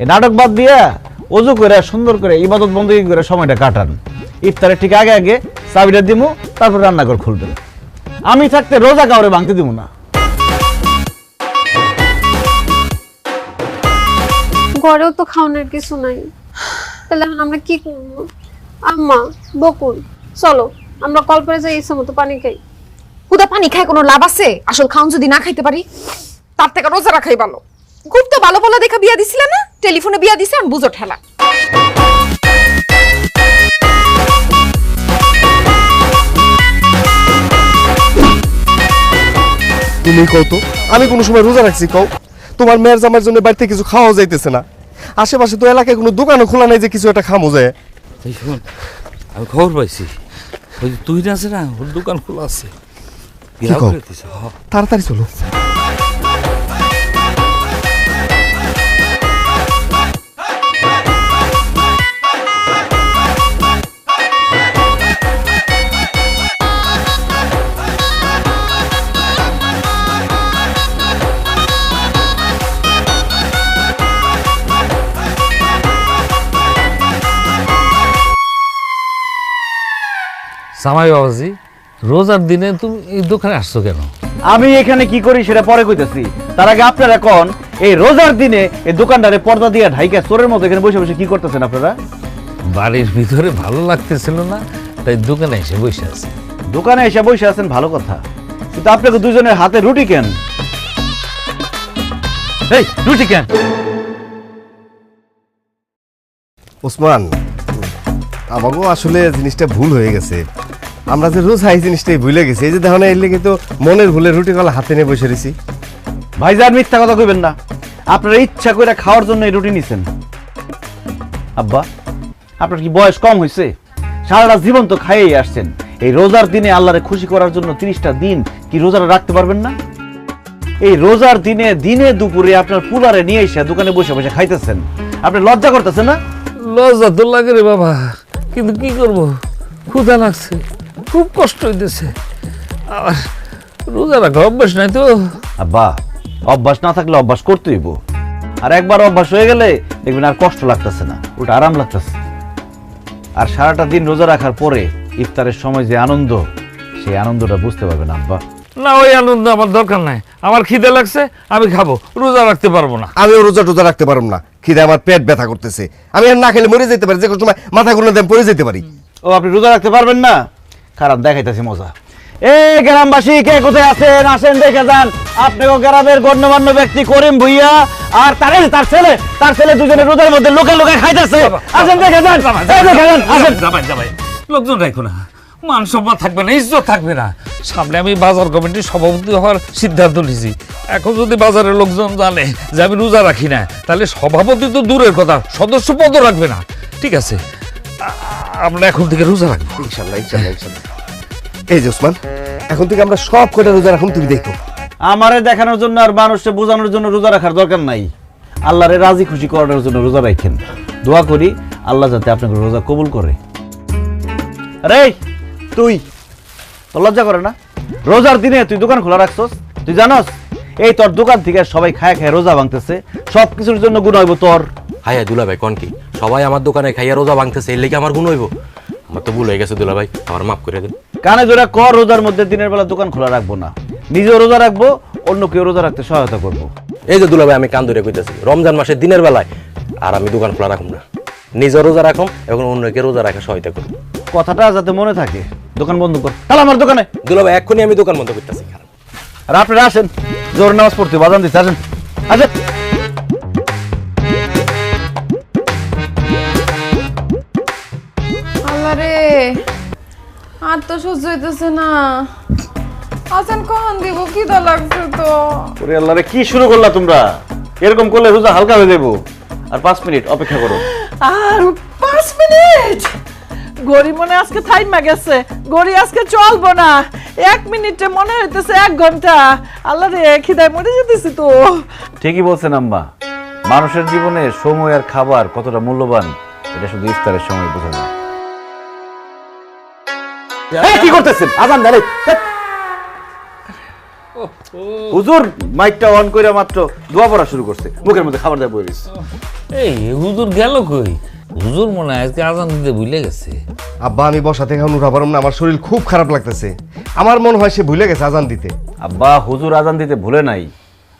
C: এই নাটক বাদ দিয়া ওযু করে সুন্দর করে ইবাদত বন্দী করে সময়টা কাটান, ইফতারের ঠিক আগে আগে চাবিটা দিমু, তারপর রান্নাঘর খুলবেন। আমি থাকতে রোজা কাউরে ভাঙতে দিব না।
A: ঘরেও তো খাওয়ানোর কিছু নাই, তাহলে এখন আমরা কি করবো? আম্মা, বকুল, চলো আমরা কল করে যাই, ইচ্ছা মতো পানি খাই।
B: হুদা পানি খায় কোনো লাভ আছে? আসল খাওন যদি না খাইতে পারি, তার থেকে রোজা রাখাই ভালো। খুব তো ভালো ভালো দেখা বিয়া দিছিলে না, টেলিফোনে বিয়া দিছে, আর বুঝো ঠেলা।
O: তুমি কও তো আমি কোনো সময় রোজা রাখছি? কও তোমার মেয়ের জামার জন্য বাড়িতে কিছু খাওয়া যাইতেছে না, আশেপাশে তো এলাকায় কোনো দোকানও খোলা নাই যে কিছু একটা খামো যায়।
K: এই শোন, আমি খবর পাইছি ওই যে তুই আছে না, ওর দোকান খোলা আছে।
O: কি কও? তাড়াতাড়ি চলো।
K: জামাই বাবাজি, রোজার দিনে তুমি এই দোকানে আসছো কেন?
C: আমি এখানে কি করি সেটা পরে কইতেছি, তার আগে আপনারা কোন এই রোজার দিনে এই দোকানদারে পর্দা দিয়ে ঢাইকা চোরের মতো এখানে বসে বসে কি করতেছেন আপনারা?
K: বাড়ির ভিতরে ভালো লাগতেছিল না, তাই দোকানে এসে বসে আছে।
C: দোকানে এসে বসে আছেন ভালো কথা, কিন্তু আপনাকে দুজনের হাতে রুটি কেন? এই রুটি কেন?
O: ওসমান, আমাকেও আসলে জিনিসটা ভুল হয়ে গেছে, আমরা যে রোজ এই জিনিসটাই ভুলে গেছি। এই যে দেখো না, এর লেগে তো মনের ভুলে রুটি কলা হাতে নিয়ে বসে রয়েছি।
C: ভাইজান মিথ্যা কথা কইবেন না, আপনারা ইচ্ছা করে খাওয়ার জন্য এই রুটি নিছেন। আব্বা আপনার কি বয়স কম হয়েছে? সারাটা জীবন তো খাইয়েই আসছেন। এই রোজার দিনে আল্লাহরে খুশি করার জন্য 30টা দিন কি রোজাটা রাখতে পারবেন না? এই রোজার দিনে দিনে দুপুরে আপনার পুলারে নিয়ে এসে দোকানে বসে বসে খাইতেছেন, আপনি লজ্জা করতেছেন না?
K: লজ্জা তো লাগে রে বাবা, কিন্তু কি করব, ক্ষুধা লাগছে, খুব কষ্ট হইতেছে। আর রোজা রাখা অভ্যাস নাই তো।
C: আব্বা, অভ্যাস না থাকলে অভ্যাস করতে হইব। আর একবার অভ্যাস হয়ে গেলে দেখবেন আর কষ্ট লাগতেছে না, ওটা আরাম লাগতেছে। আর সারাটা দিন রোজা রাখার পরে ইফতারের সময় যে আনন্দ, সেই আনন্দটা বুঝতে পারবেন আব্বা।
K: না, ওই আনন্দ আমার দরকার নাই। আমার খিদে লাগছে, আমি খাবো, রোজা রাখতে পারবো না।
O: আমিও রোজা টোজা রাখতে পারবো না, খিদে আমার পেট ব্যথা করতেছে। আমি আর না খেলে মরে যেতে পারি, যে কোনো সময় মাথা গুলো দেন পড়ে যেতে পারি।
C: ও, আপনি রোজা রাখতে পারবেন না? খারাপ, দেখাইতেছি মজা। এই গ্রামবাসী কে কোথায় আছেন, আসেন দেখে যান। আপনিও গ্রামের গণ্যমান্য ব্যক্তি করিম ভুইয়া আর তার ছেলে দুজনে রোজার মধ্যে লোকে লোকে খাইতেছে। আসেন দেখে যান, আসেন।
K: জামাই, লোকজন রাখো না, মান সম্মান থাকবে না, ইজ্জত থাকবে না। সামনে আমি বাজার কমিটির সভাপতি হওয়ার সিদ্ধান্ত নিয়েছি। এখন যদি বাজারের লোকজন জানে যে আমি রোজা রাখি না, তাহলে সভাপতি তো দূরের কথা, সদস্য পদও রাখবে না। ঠিক আছে, আমরা এখন থেকে রোজা রাখবো
O: ইনশাল্লাহ, ইনশাল্লাহ, ইনশাল্লাহ। এই যে ওসমান, এখন থেকে আমরা সব কটা রোজা রাখুন, তুমি দেখো।
C: আমারে দেখানোর জন্য আর মানুষকে বোঝানোর জন্য রোজা রাখার দরকার নাই। আল্লাহরে রাজি খুশি করানোর জন্য রোজা রাখেন। দোয়া করি আল্লাহ যাতে আপনাকে রোজা কবুল করে। আরে তুই তো লজ্জা করে না? রোজার দিনে তুই দোকান খোলা রাখছস, তুই জানস এই তোর দোকান থেকে সবাই খায় খায় রোজা ভাঙতেছে, সব কিছুর জন্য গুণ হইব তোর।
P: হাই দুলা ভাই, কোন কি সবাই আমার দোকানে খাইয়া রোজা ভাঙতেছে, এর লেগে আমার গুণ হইব? আমার তো ভুল হয়ে গেছে দুলা ভাই, আমার মাফ করে দেন।
C: কানে ধরে কর, রোজার মধ্যে দিনের বেলা দোকান খোলা রাখবো না, নিজেও রোজা রাখবো, অন্য কেউ রোজা রাখতে সহায়তা করবো।
P: এই যে দুলা ভাই, আমি কান ধরে কইতেছি, রমজান মাসের দিনের বেলায় আর আমি দোকান খোলা রাখুন না, নিজে রোজা রাখুন এবং অন্যকে রোজা রাখা সহায়তা করুন।
C: কথাটা যাতে মনে থাকে। দোকান বন্ধ কর, তাহলে আমার দোকানে।
P: দুলা ভাই, এক্ষুনি আমি দোকান বন্ধ করতেছি।
C: আর আপনারা আসেন, জোর নামাজ পড়তে বাজান দিতে আসেন, আসেন।
B: আল্লাহ রে, আর তো সহ্য হইতেছে না। আছেন কখন দিব, খিদা লাগছে তো।
C: ওরে আল্লাহ রে, কি শুরু করলা তোমরা? এরকম করলে রোজা হালকা হয়ে যাবো। আর 5 মিনিট অপেক্ষা করো।
N: আর 5 মিনিট? গড়ি মনে আজকে থাইমা গেছে, গড়ি আজকে চলবো না। 1 মিনিটে মনে হইতেছে 1 ঘন্টা। আল্লাহ রে, খিদায় মরে যেতেছি তো।
C: ঠিকই বলছেন আম্মা, মানুষের জীবনে সময় আর খাবার কতটা মূল্যবান এটা শুধু ইফতারের সময় বোঝা যায়। কি করতেছেন? আজান দেন। হুজুর মাইকটা অন করে মাত্র দোয়া পড়া শুরু করছে, মুখের মধ্যে খাবার দেওয়া বইরিস।
K: এই হুজুর গেল কই? হুজুর মনে হয় আজকে আজান দিতে ভুলে গেছে।
O: আব্বা, আমি বসা থেকে এখন উঠা পারলাম না, আমার শরীর খুব খারাপ লাগতেছে। আমার মনে হয় সে ভুলে গেছে আজান দিতে।
C: আব্বা, হুজুর আজান দিতে ভুলে নাই,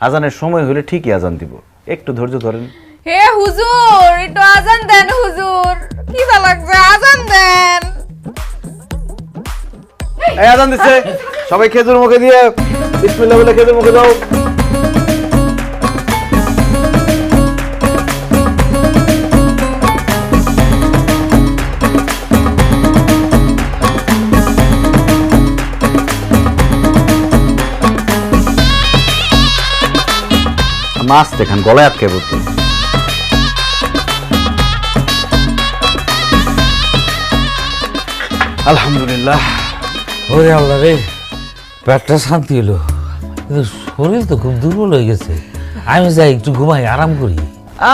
C: আজানের সময় হলে ঠিকই আজান দিব, একটু ধৈর্য ধরেন।
B: হে হুজুর, একটু আজান দেন হুজুর, খিদা লাগছে, আজান দেন।
C: এই আজান দিচ্ছে, সবাই খেজুর মুখে দিয়ে বিসমিল্লাহ বলে খেজুর মুখে দাও। মাছ দেখান, গলায় আটকে পড়তো। আলহামদুলিল্লাহ।
K: ওরে আল্লাহ রে, পেটটা শান্তি হলো, কিন্তু শরীর তো খুব দুর্বল হয়ে গেছে। আমি যাই একটু ঘুমাই, আরাম করি।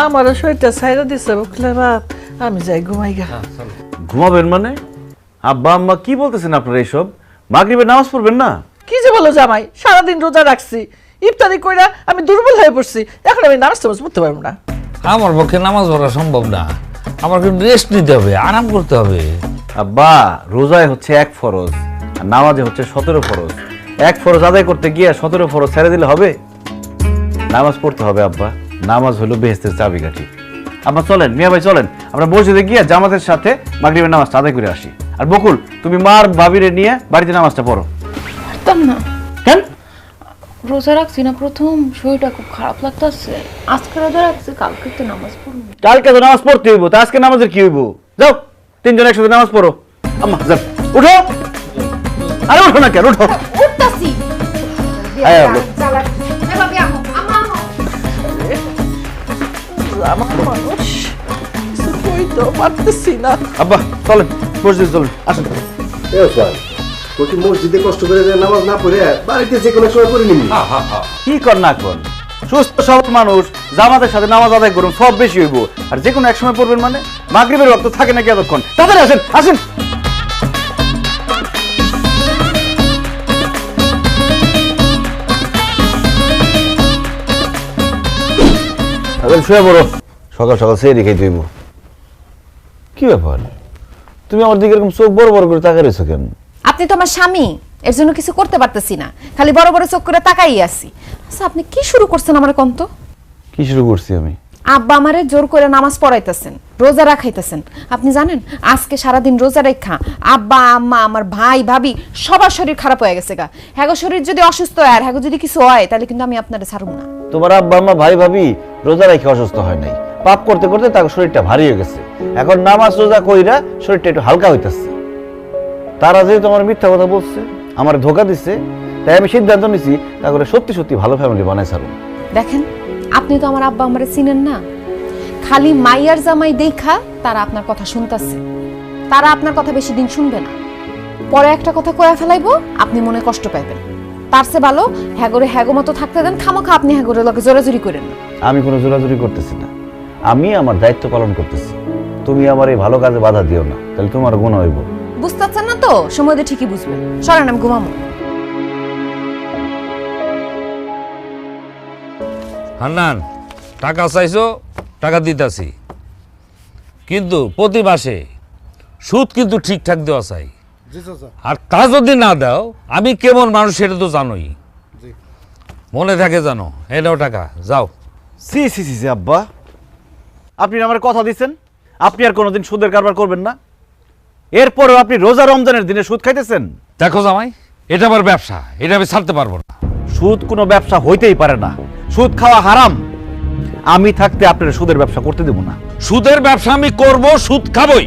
N: আমার শরীরটা ছাইরা দিছে বুকলে বাপ, আমি যাই ঘুমাই গা।
C: ঘুমাবেন মানে? আব্বা আম্মা কি বলতেছেন আপনারা এইসব? মাগরিবের নামাজ পড়বেন না?
N: কি যে বলো জামাই, সারাদিন রোজা রাখছি, ইফতারি কইরা আমি দুর্বল হয়ে পড়ছি, এখন আমি নামাজ টামাজ পড়তে পারবো না।
K: আমার পক্ষে নামাজ পড়া সম্ভব না, আমার কিন্তু রেস্ট নিতে হবে, আরাম করতে হবে।
C: আব্বা, রোজায় হচ্ছে 1 ফরজ আর নামাজে হচ্ছে 17 ফরজ। 1 ফরজ আদায় করতে গিয়ে 17 ফরজ ছেড়ে দিলে হবে? নামাজ পড়তে হবে আব্বা, নামাজ হলো বেহেশতের চাবিকাঠি। আব্বা চলেন, মিয়া ভাই চলেন, আমরা মসজিদে গিয়ে জামাতের সাথে মাগরিবের নামাজটা আদায় করে আসি। আর বকুল, তুমি মার ভাবিরে নিয়ে বাড়িতে নামাজটা পড়ো।
B: পারতাম না।
C: কেন?
B: রোজা রাখছি না, প্রথম শরীরটা খুব খারাপ লাগতেছে। আজকে রোজা রাখছি, কালকে তো নামাজ পড়বো।
C: কালকে তো নামাজ পড়তে হইব, তা আজকে নামাজের কি হইব? যাও, 3 জন একসাথে নামাজ পড়ো। আম্মা যাও, উঠো। আরে উঠো না কেন? উঠো।
A: উঠতাছি।
C: আয় আলো।
A: এভাবে আমো, আমা আমো।
N: আমার মানুষ কিছু কইতে তো পারতেছি না।
C: আব্বা চলেন মসজিদ চলেন আসেন।
O: তুই কি মসজিদে কষ্ট করে নামাজ না পড়ে বাড়িতে যে কোনো সময় পড়ে নিবি?
C: কি কর না কর, সুস্থ সবল মানুষ জামাতের সাথে নামাজ আদায় করুন, সব বেশি হইব। আর যে কোনো এক সময় পড়বেন মানে মাগরিবের ওয়াক্ত থাকে নাকি এতক্ষণ? তাড়াতাড়ি আসেন আসেন। এখন শুয়ে পড়ো, সকাল সকাল সেই রেখে দিব। কি ব্যাপার, তুমি আমার দিকে এরকম চোখ বড় বড় করে তাকিয়ে রয়েছো কেন?
B: আপনি তো আমার স্বামী, এর জন্য কিছু করতে পারতেছি না, খালি বড় বড় চোখ করে তাকাই আছি। আচ্ছা আপনি কি শুরু করছেন আমার কন্ত?
C: কি শুরু করছি আমি?
B: আব্বা আমারে জোর করে নামাজ পড়াইতেছেন, রোজা রাখাইতেছেন। আপনি জানেন আজকে সারাদিন রোজা রেখা আব্বা আম্মা আমার ভাই ভাবি সবার শরীর খারাপ হয়ে গেছে গা। হ্যাগো শরীর যদি অসুস্থ হয় আর হ্যাগো যদি কিছু হয় তাহলে কিন্তু আমি আপনারে ছাড়ব না।
C: তোমার আব্বা আম্মা ভাই ভাবি রোজা রেখে অসুস্থ হয় নাই, পাপ করতে করতে তার শরীরটা ভারী হয়ে গেছে। এখন নামাজ রোজা কইরা শরীরটা একটু হালকা হইতেছে। তারা যে তোমার মিথ্যা কথা বলছে, আমার ধোকা দিচ্ছে, তাই আমি সিদ্ধান্ত নিছি তা করে সত্যি সত্যি ভালো ফ্যামিলি বানাই ছাড়ুন।
B: দেখেন আপনি তো আমার আব্বা আমারে চিনেন না, খালি মাইয়ার জামাই দেখা তারা আপনার কথা শুনতাছে। তারা আপনার কথা বেশি দিন শুনবে না, পরে একটা কথা কয়া ফেলাইবো, আপনি মনে কষ্ট পাইবেন। তার চেয়ে ভালো হ্যাগরে হ্যাগো মতো থাকতে দেন, খামোখা আপনি হ্যাগরে লগে জোরাজুরি করেন না।
C: আমি কোনো জোরাজুরি করতেছি না, আমি আমার দায়িত্ব পালন করতেছি। তুমি আমার এই ভালো কাজে বাধা দিও না, তাহলে তোমার গুণ হইব।
B: বুঝতেছেন না তো, সময় দিয়ে ঠিকই বুঝবেন। সরেন আমি ঘুমামো।
K: হান্নান, টাকা চাইছো, টাকা দিতাছি, কিন্তু প্রতি মাসে সুদ কিন্তু ঠিকঠাক দেওয়া চাই। আর তা যদি না দাও আমি কেমন মানুষ সেটা তো জানোই, মনে থাকে জানো। এই নাও টাকা, যাও।
C: সি সি সি সি আব্বা, আপনি আমার কথা দিচ্ছেন আপনি আর কোনোদিন সুদের কারবার করবেন না, এরপরেও আপনি রোজা রমজানের দিনে সুদ খাইতেছেন।
K: দেখো জামাই, এটা আমার ব্যবসা, এটা আমি ছাড়তে পারবো না।
C: সুদ কোনো ব্যবসা হইতেই পারে না, সুদ খাওয়া হারাম। আমি থাকতে আপনার সুদের ব্যবসা করতে দেব না।
K: সুদের ব্যবসা আমি করব, সুদ খাবই।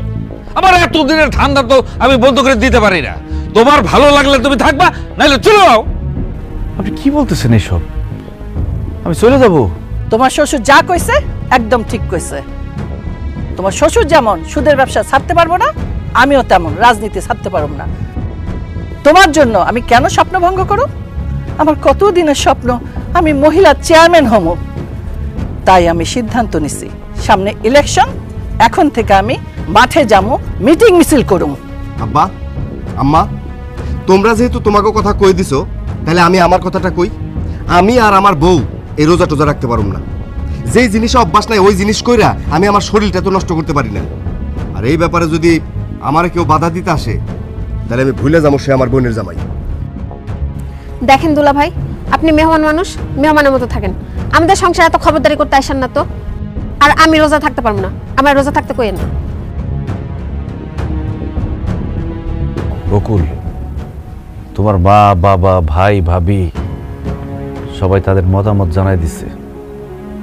K: আমার এতদিনের ঠান্ডা তো আমি বন্ধ করে দিতে পারি না। তোমার ভালো লাগলে তুমি থাকবা, নাইলে চলে যাও।
C: আপনি কি বলতেছেন এইসব? আমি চলে যাব?
N: তোমার শ্বশুর যা কইছে একদম ঠিক কইছে। তোমার শ্বশুর যেমন সুদের ব্যবসা ছাড়তে পারবো না, আমিও তেমন রাজনীতি ছাড়তে পারবো না। তোমার জন্য আমি কেন স্বপ্ন ভঙ্গ করব? আমার কত দিনের স্বপ্ন আমি মহিলা চেয়ারম্যান হব। তাই আমি সিদ্ধান্ত নিছি, সামনে ইলেকশন, এখন থেকে আমি মাঠে যাবো, মিটিং মিছিল করব।
O: আব্বা আম্মা, তোমরা যেহেতু তোমাকে কথা কই দিছো, তাহলে আমি আমার কথাটা কই। আমি আর আমার বউ এই রোজা টোজা রাখতে পারুম না। যেই জিনিসে অভ্যাস নাই ওই জিনিস কইরা আমি আমার শরীরটা তো নষ্ট করতে পারি না। আর এই ব্যাপারে যদি আমার কেউ বাধা দিতে আসে, তাহলে আমি ভুলে যাবো সে আমার বোনের জামাই।
A: দেখেন দুলা ভাই, আপনি মেহমান মানুষ, মেহমানের মতো থাকেন। আমাদের সংসারে এত খবরদারি করতে আসেন না তো। আর আমি রোজা থাকতে পারবো না, আমার রোজা থাকতে কইেন না।
C: বকুল, তোমার মা বাবা ভাই ভাবি সবাই তাদের মতামত জানাই দিচ্ছে,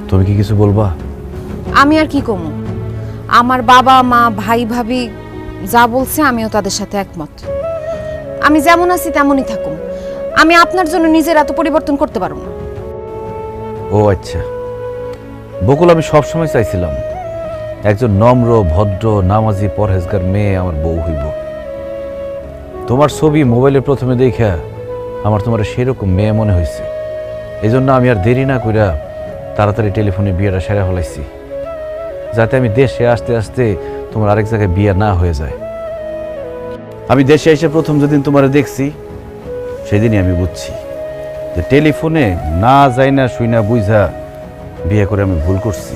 C: তুমি কি কিছু বলবা?
B: আমি আর কি কমু, আমার বাবা মা ভাই ভাবি যা বলছে আমিও তাদের সাথে একমত। আমি যেমন আছি তেমনই থাকুম, আমি আপনার জন্য নিজের এত পরিবর্তন করতে পারবো না।
C: ও আচ্ছা বকুল, আমি সবসময় চাইছিলাম একজন নম্র ভদ্র নামাজি পরহেজগার মেয়ে আমার বউ হইব। তোমার ছবি মোবাইলে প্রথমে দেখা আমার তোমার সেরকম মেয়ে মনে হয়েছে। এই জন্য আমি আর দেরি না কইরা তাড়াতাড়ি টেলিফোনে বিয়েটা সেরা ফেলাইছি, যাতে আমি দেশে আসতে আসতে তোমার আরেক জায়গায় বিয়ে না হয়ে যায়। আমি দেশে এসে প্রথম যেদিন তোমার দেখছি সেদিনই আমি বুঝছি যে টেলিফোনে না যাই না শুই না বুঝা বিয়ে করে আমি ভুল করছি।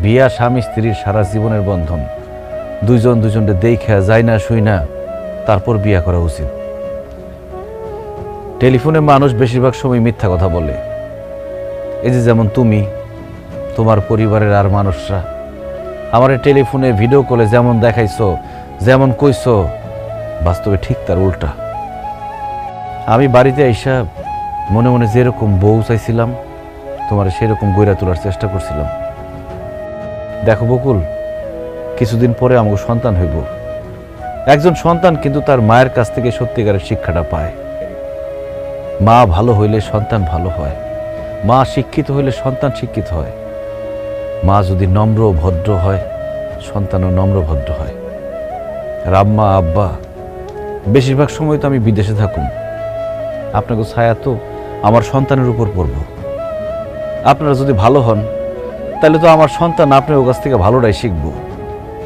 C: বিয়া স্বামী স্ত্রীর সারা জীবনের বন্ধন, দুইজন দুজনকে দেখা যায় না শুই না তারপর বিয়া করা উচিত। টেলিফোনে মানুষ বেশিরভাগ সময় মিথ্যা কথা বলে। এই যে যেমন তুমি, তোমার পরিবারের আর মানুষরা আমার টেলিফোনে ভিডিও কলে যেমন দেখাইছো, যেমন কইছো, বাস্তবে ঠিক তার উল্টা। আমি বাড়িতে আইসা মনে মনে যেরকম বউ চাইছিলাম তোমার সেরকম গইরা তোলার চেষ্টা করছিলাম। দেখো বকুল, কিছুদিন পরে আমাকে সন্তান হইব। একজন সন্তান কিন্তু তার মায়ের কাছ থেকে সত্যিকারের শিক্ষাটা পায়। মা ভালো হইলে সন্তান ভালো হয়, মা শিক্ষিত হইলে সন্তান শিক্ষিত হয়। মা যদি নম্র ভদ্র হয়, সন্তানও নম্রভদ্র হয়। আর আম্মা আব্বা বেশিরভাগ সময় তো আমি বিদেশে থাকুম, আপনাকে ছায়া তো আমার সন্তানের উপর পড়ব। আপনারা যদি ভালো হন তাহলে তো আমার সন্তান আপনার কাছ থেকে ভালোটাই শিখব,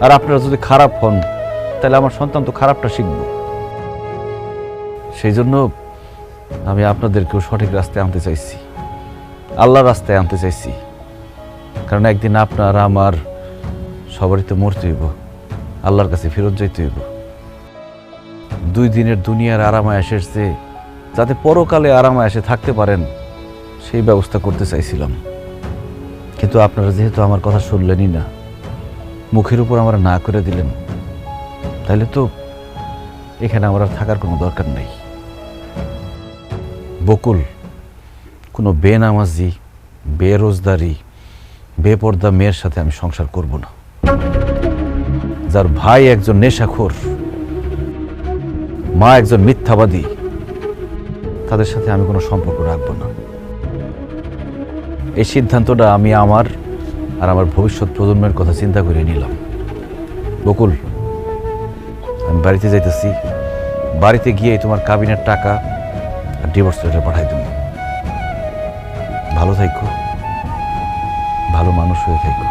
C: আর আপনারা যদি খারাপ হন তাহলে আমার সন্তান তো খারাপটা শিখব। সেই জন্য আমি আপনাদেরকেও সঠিক রাস্তায় আনতে চাইছি, আল্লাহর রাস্তায় আনতে চাইছি। কারণ একদিন আপনার আমার সবারই তো মরতে হইব, আল্লাহর কাছে ফেরত যাইতে হইব। 2 দিনের দুনিয়ার আরামায়েশের চেয়ে যাতে পরকালে আরামায়েশে থাকতে পারেন সেই ব্যবস্থা করতে চাইছিলাম। কিন্তু আপনারা যেহেতু আমার কথা শুনলেনই না, মুখের উপর আমার না করে দিলেন, তাহলে তো এখানে আমার আর থাকার কোনো দরকার নেই। বকুল কোনো বেনামাজি, বেরোজগারি, বেপর্দা মেয়ের সাথে আমি সংসার করব না। যার ভাই একজন নেশাখোর, মা একজন মিথ্যাবাদী, তাদের সাথে আমি কোনো সম্পর্ক রাখব না। এই সিদ্ধান্তটা আমি আমার আর আমার ভবিষ্যৎ প্রজন্মের কথা চিন্তা করে নিলাম। বকুল, আমি বাড়িতে যাইতেছি, বাড়িতে গিয়ে তোমার কাবিনের টাকা আর ডিভোর্স লেটার পাঠাই দেব। ভালো থাইকো, ভালো মানুষ হয়ে থাইকো।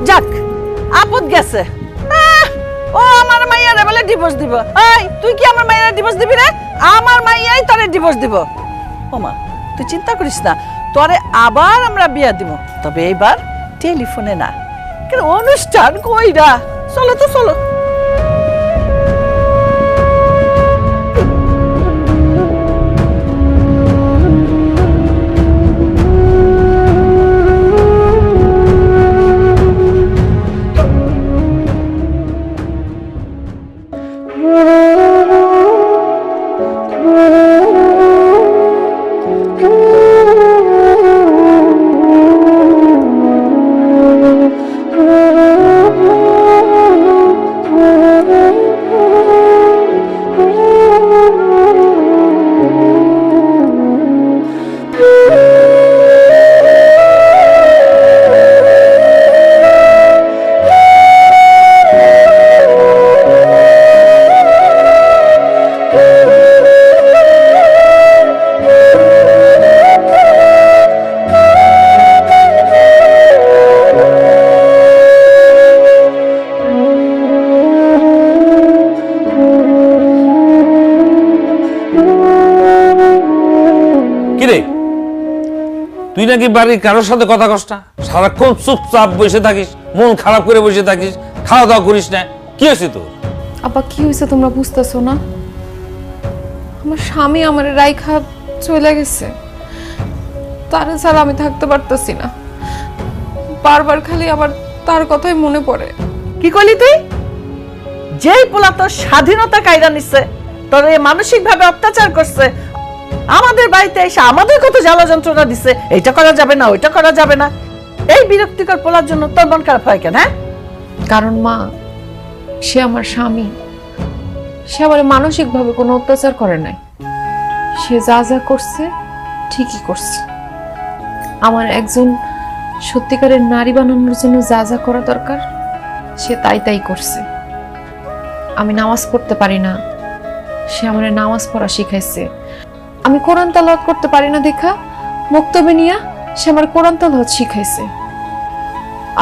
N: যাক, আপদ গেছে। ও আমার মাইয়ারে বলে ডিভোর্স দিব। এই তুই কি আমার মাইয়ারে ডিভোর্স দিবি রে? আমার মাইয়াই তোরে ডিভোর্স দিব। ও মা, তুই চিন্তা করিস না, তোরে আবার আমরা বিয়া দিব, তবে এইবার টেলিফোনে না, কেন অনুষ্ঠান কইরা। চলো তো চলো।
K: তুই নাকি বাড়ির কারোর সাথে কথা কস না, সারাক্ষণ চুপচাপ বসে থাকিস, মন খারাপ করে বসে থাকিস, খাওয়া দাওয়া করিস না, কি হয়েছে তোর?
B: আব্বা কি হয়েছে তোমরা বুঝতেছো না? আমার স্বামী আমার রাইখা চলে গেছে, তার ছাড়া আমি থাকতে পারতেছি না। বারবার খালি আবার তার কথাই মনে পড়ে।
N: কি কইলি তুই? যেই পোলা তোর স্বাধীনতা কায়দা নিচ্ছে, তোর মানসিক ভাবে অত্যাচার করছে, আমাদের বাড়িতে এসে আমাদের কত জ্বালা যন্ত্রণা দিচ্ছে, এইটা করা যাবে না ওইটা করা যাবে না, এই বিরক্তিকর পোলার জন্য তোর মন খারাপ হয় কেন?
B: কারণ মা, সে আমার স্বামী, সে আমার মানসিক ভাবে কোনো অত্যাচার করে নাই। সে যা যা করছে ঠিকই করছে। আমার একজন সত্যিকারের নারী বানানোর জন্য যা যা করা দরকার সে তাই তাই করছে। আমি নামাজ পড়তে পারি না, সে আমার নামাজ পড়া শিখাইছে। আমি কোরআন তেলাওয়াত করতে পারি না দেখা মক্তবে নিয়া সে আমার কোরআন তেলাওয়াত শিখাইছে।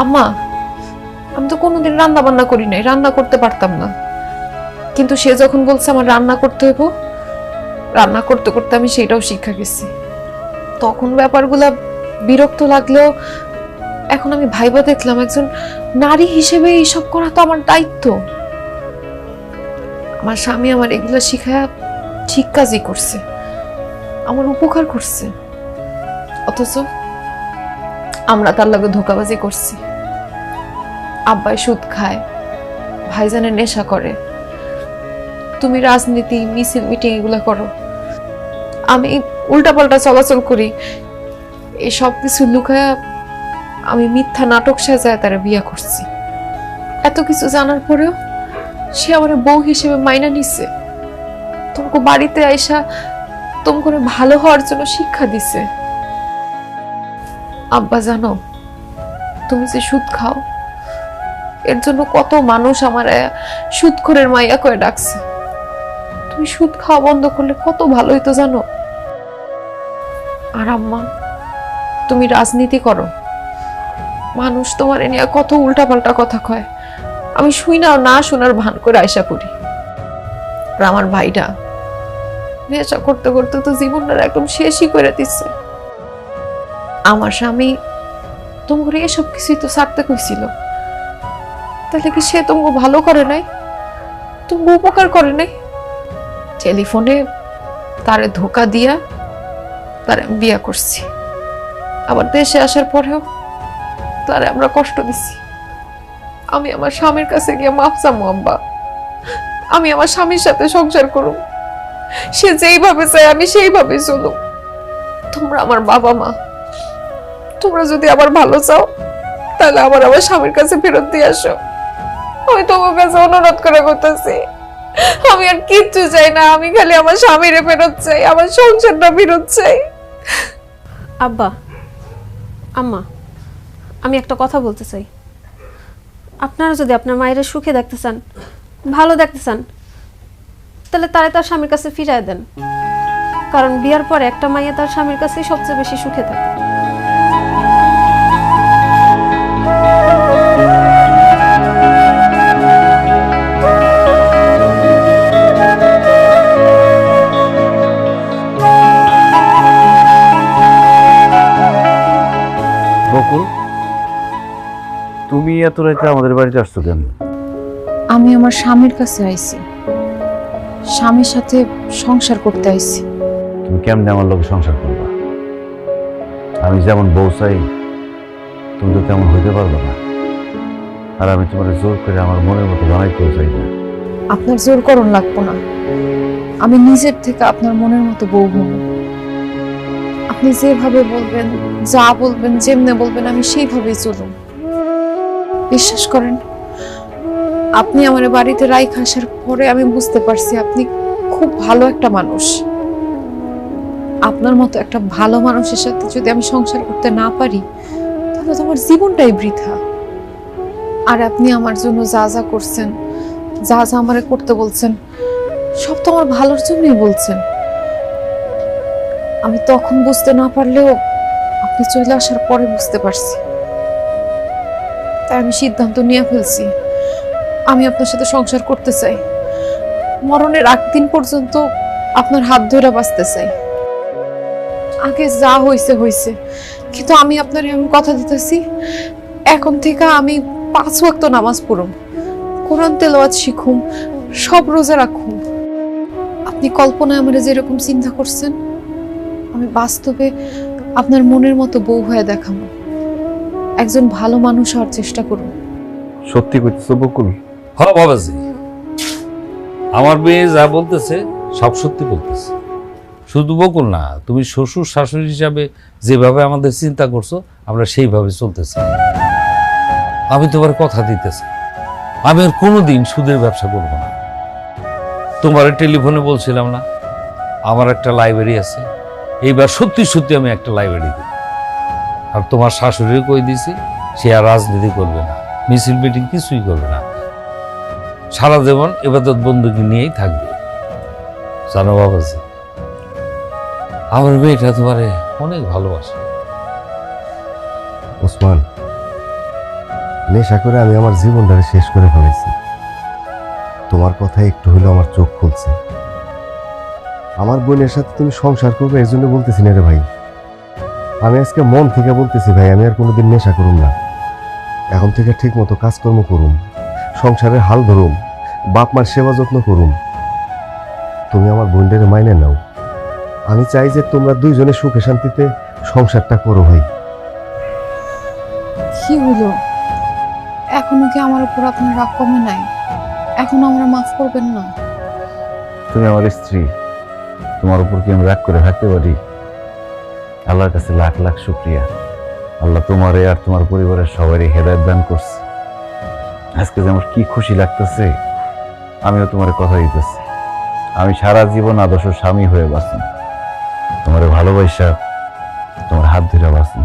B: আম্মা, আমি তো কোনোদিন রান্না বান্না করি নাই, রান্না করতে পারতাম না, কিন্তু সে যখন বলছে আমার রান্না করতে হইব, রান্না করতে করতে আমি সেটাও শিক্ষা গেছি। তখন ব্যাপারগুলা বিরক্ত লাগলেও এখন আমি ভাইবা দেখলাম একজন নারী হিসেবে এইসব করা তো আমার দায়িত্ব। আমার স্বামী আমার এগুলো শিখায় ঠিক কাজই করছে, আমার উপকার করছে, অথচ আমরা তার লগে ধোঁকাবাজি করছি। আব্বাই সুদ খায়, ভাইজানের নেশা করে, তুমি রাজনীতি মিছিল মিটিং এগুলা করো, আমি উল্টাপাল্টা চলাচল করি। এই সব কিছু লুকায়া আমি মিথ্যা নাটক সাজায় তারা বিয়া করছি। এত কিছু জানার পরেও সে আমার বউ হিসেবে মাইনা নিচ্ছে। তোমাকে বাড়িতে আইসা উত্তম করে ভালো হওয়ার জন্য শিক্ষা দিছে। আব্বা জানো, তুমি যে সুদ খাও এর জন্য কত মানুষ আমার সুদখোরের মাইয়া করে ডাকছে। তুমি সুদ খাওয়া বন্ধ করলে কত ভালো হইতো জানো। আর আম্মা, তুমি রাজনীতি করো, মানুষ তোমার এ নিয়ে কত উল্টাপাল্টা কথা কয়, আমি শুই না শোনার ভান করে আয়সা করি। আর আমার ভাইটা নেশা করতে করতে তো জীবনটা একদম শেষই করে দিচ্ছে। আমার স্বামী তোমাকে এসব কিছুই তো ছাড়তে কইছিল, তাহলে কি সে তোমাকে ভালো করে নাই, তোমাকে উপকার করে নাই? টেলিফোনে তারে ধোকা দিয়া তারে আমি বিয়া করছি, আবার দেশে আসার পরেও তারে আমরা কষ্ট দিছি। আমি আমার স্বামীর কাছে গিয়ে মাফ চামু আব্বা, আমি আমার স্বামীর সাথে সংসার করুম, সে যেইভাবে চায় আমি সেইভাবে চলুম। তোমরা আমার বাবা মা, তোমরা যদি আবার ভালো চাও তাহলে আমার স্বামীর কাছে ফেরত দিয়ে আসো। আমি তোমার কাছে অনুরোধ করে করতেছি, আমি আর কিচ্ছু চাই না, আমি খালি আমার স্বামীরে ফেরত চাই, আমার সংসারটা ফেরত চাই।
A: আব্বা, আম্মা, আমি একটা কথা বলতে চাই। আপনারা যদি আপনার মায়ের সুখে দেখতে চান, ভালো দেখতে চান, তাহলে তারে তার স্বামীর কাছে ফিরায় দেন, কারণ বিয়ার পরে একটা মাইয়া তার স্বামীর কাছেই সবচেয়ে বেশি সুখে থাকে।
C: বকুল, তুমি এত রাতে আমাদের বাড়িতে আসছো কেন?
B: আমি আমার স্বামীর কাছে আইছি, স্বামীর সাথে সংসার করতে আইছি।
C: তুমি কেমনে আমার লোকে সংসার করবা? আমি যেমন বউ চাই তুমি তো তেমন হইতে পারবে না, আর আমি তোমার জোর করে আমার মনের মতো বানাইতেও চাই না।
B: আপনার জোর করণ লাগবো না, আমি নিজের থেকে আপনার মনের মতো বউ হব। আপনি যেভাবে বলবেন, যা বলবেন, যেমনে বলবেন, আমি সেইভাবেই চলুন। বিশ্বাস করেন, আপনি আমার বাড়িতে রাইখা আসার পরে আমি বুঝতে পারছি আপনি খুব ভালো একটা মানুষ। আপনার মতো একটা ভালো মানুষের সাথে যদি আমি সংসার করতে না পারি তাহলে তো আমার জীবনটাই বৃথা। আর আপনি আমার জন্য যা যা করছেন, যা যা আমারে করতে বলছেন, সব তো আমার ভালোর জন্যই বলছেন। আমি তখন বুঝতে না পারলেও আপনি চলে আসার পরে বুঝতে পারছি। তাই আমি সিদ্ধান্ত নিয়ে ফেলছি, আমি আপনার সাথে সংসার করতে চাই, মরণের আগ দিন পর্যন্ত আপনার হাত ধরে বাঁচতে চাই। আগে যা হয়েছে হয়েছে, কিন্তু আমি আপনার এমন কথা দিতেছি, এখন থেকে আমি 5 ওয়াক্ত নামাজ পড়ুম, কোরআন তেলাওয়াত শিখুম, সব রোজা রাখুম। আপনি কল্পনায় আমার যেরকম চিন্তা করছেন, আমি বাস্তবে আপনার মনের মতো বউ হয়ে দেখাবো, একজন ভালো মানুষ হওয়ার চেষ্টা করুন।
C: সত্যি কইতেছো বকুল?
K: হ্যাঁ বাবাজি, আমার মেয়ে যা বলতেছে সব সত্যি বলতেছে। শুধু বকুল না, তুমি শ্বশুর শাশুড়ি হিসাবে যেভাবে আমাদের চিন্তা করছো আমরা সেইভাবে চলতেছি। আমি তোমার কথা দিতেছি, আমি আর কোনোদিন সুদের ব্যবসা করব না। তোমার টেলিফোনে বলছিলাম না আমার একটা লাইব্রেরি আছে, এইবার সত্যি সত্যি আমি একটা লাইব্রেরি দিই। আর তোমার শাশুড়িও কই দিছি, সে আর রাজনীতি করবে না, মিছিল মিটিং কিছুই করবে না, সারা জীবন ইবাদত বন্দুকি নিয়েই থাকবে। জানো বাবাজি, আমার মেয়েটা তোমারে অনেক ভালোবাসে।
O: ওসমান, নেশা করে আমি আমার জীবনটাকে শেষ করে ফেলেছি। তোমার কথা একটু হলেও আমার চোখ খুলছে। আমার বোনের সাথে তুমি সংসার করবে এর জন্য বলতেছি না রে ভাই, আমি আজকে মন থেকে বলতেছি ভাই, আমি আর কোনোদিন নেশা করুম না। এখন থেকে ঠিক মতো কাজকর্ম করুম, সংসারের হাল ধরুম, বাপ মার সেবা যত্ন করুম। তুমি আমার বোনদের মাইনে নাও। আমি চাই যে তোমরা দুইজনে সুখে শান্তিতে সংসারটা করো ভাই।
B: কি হলো, এখনো কি আমার উপর আপনার রাগ কমে নাই? এখনো আমরা মাফ করবেন না?
C: তুমি আমার স্ত্রী, তোমার উপর কি আমি রাগ করে থাকতে পারি? আল্লাহর কাছে লাখ লাখ শুকরিয়া, আল্লাহ তোমারে আর তোমার পরিবারের সবারই হেদায়েত দান করছে। আজকে যে আমার কি খুশি লাগতেছে, আমিও তোমার কথা দিতেছি, আমি সারা জীবন আদর্শ স্বামী হয়ে বাঁচি। তোমার ভালোবাসা তোমার হাত ধরে বাঁচি।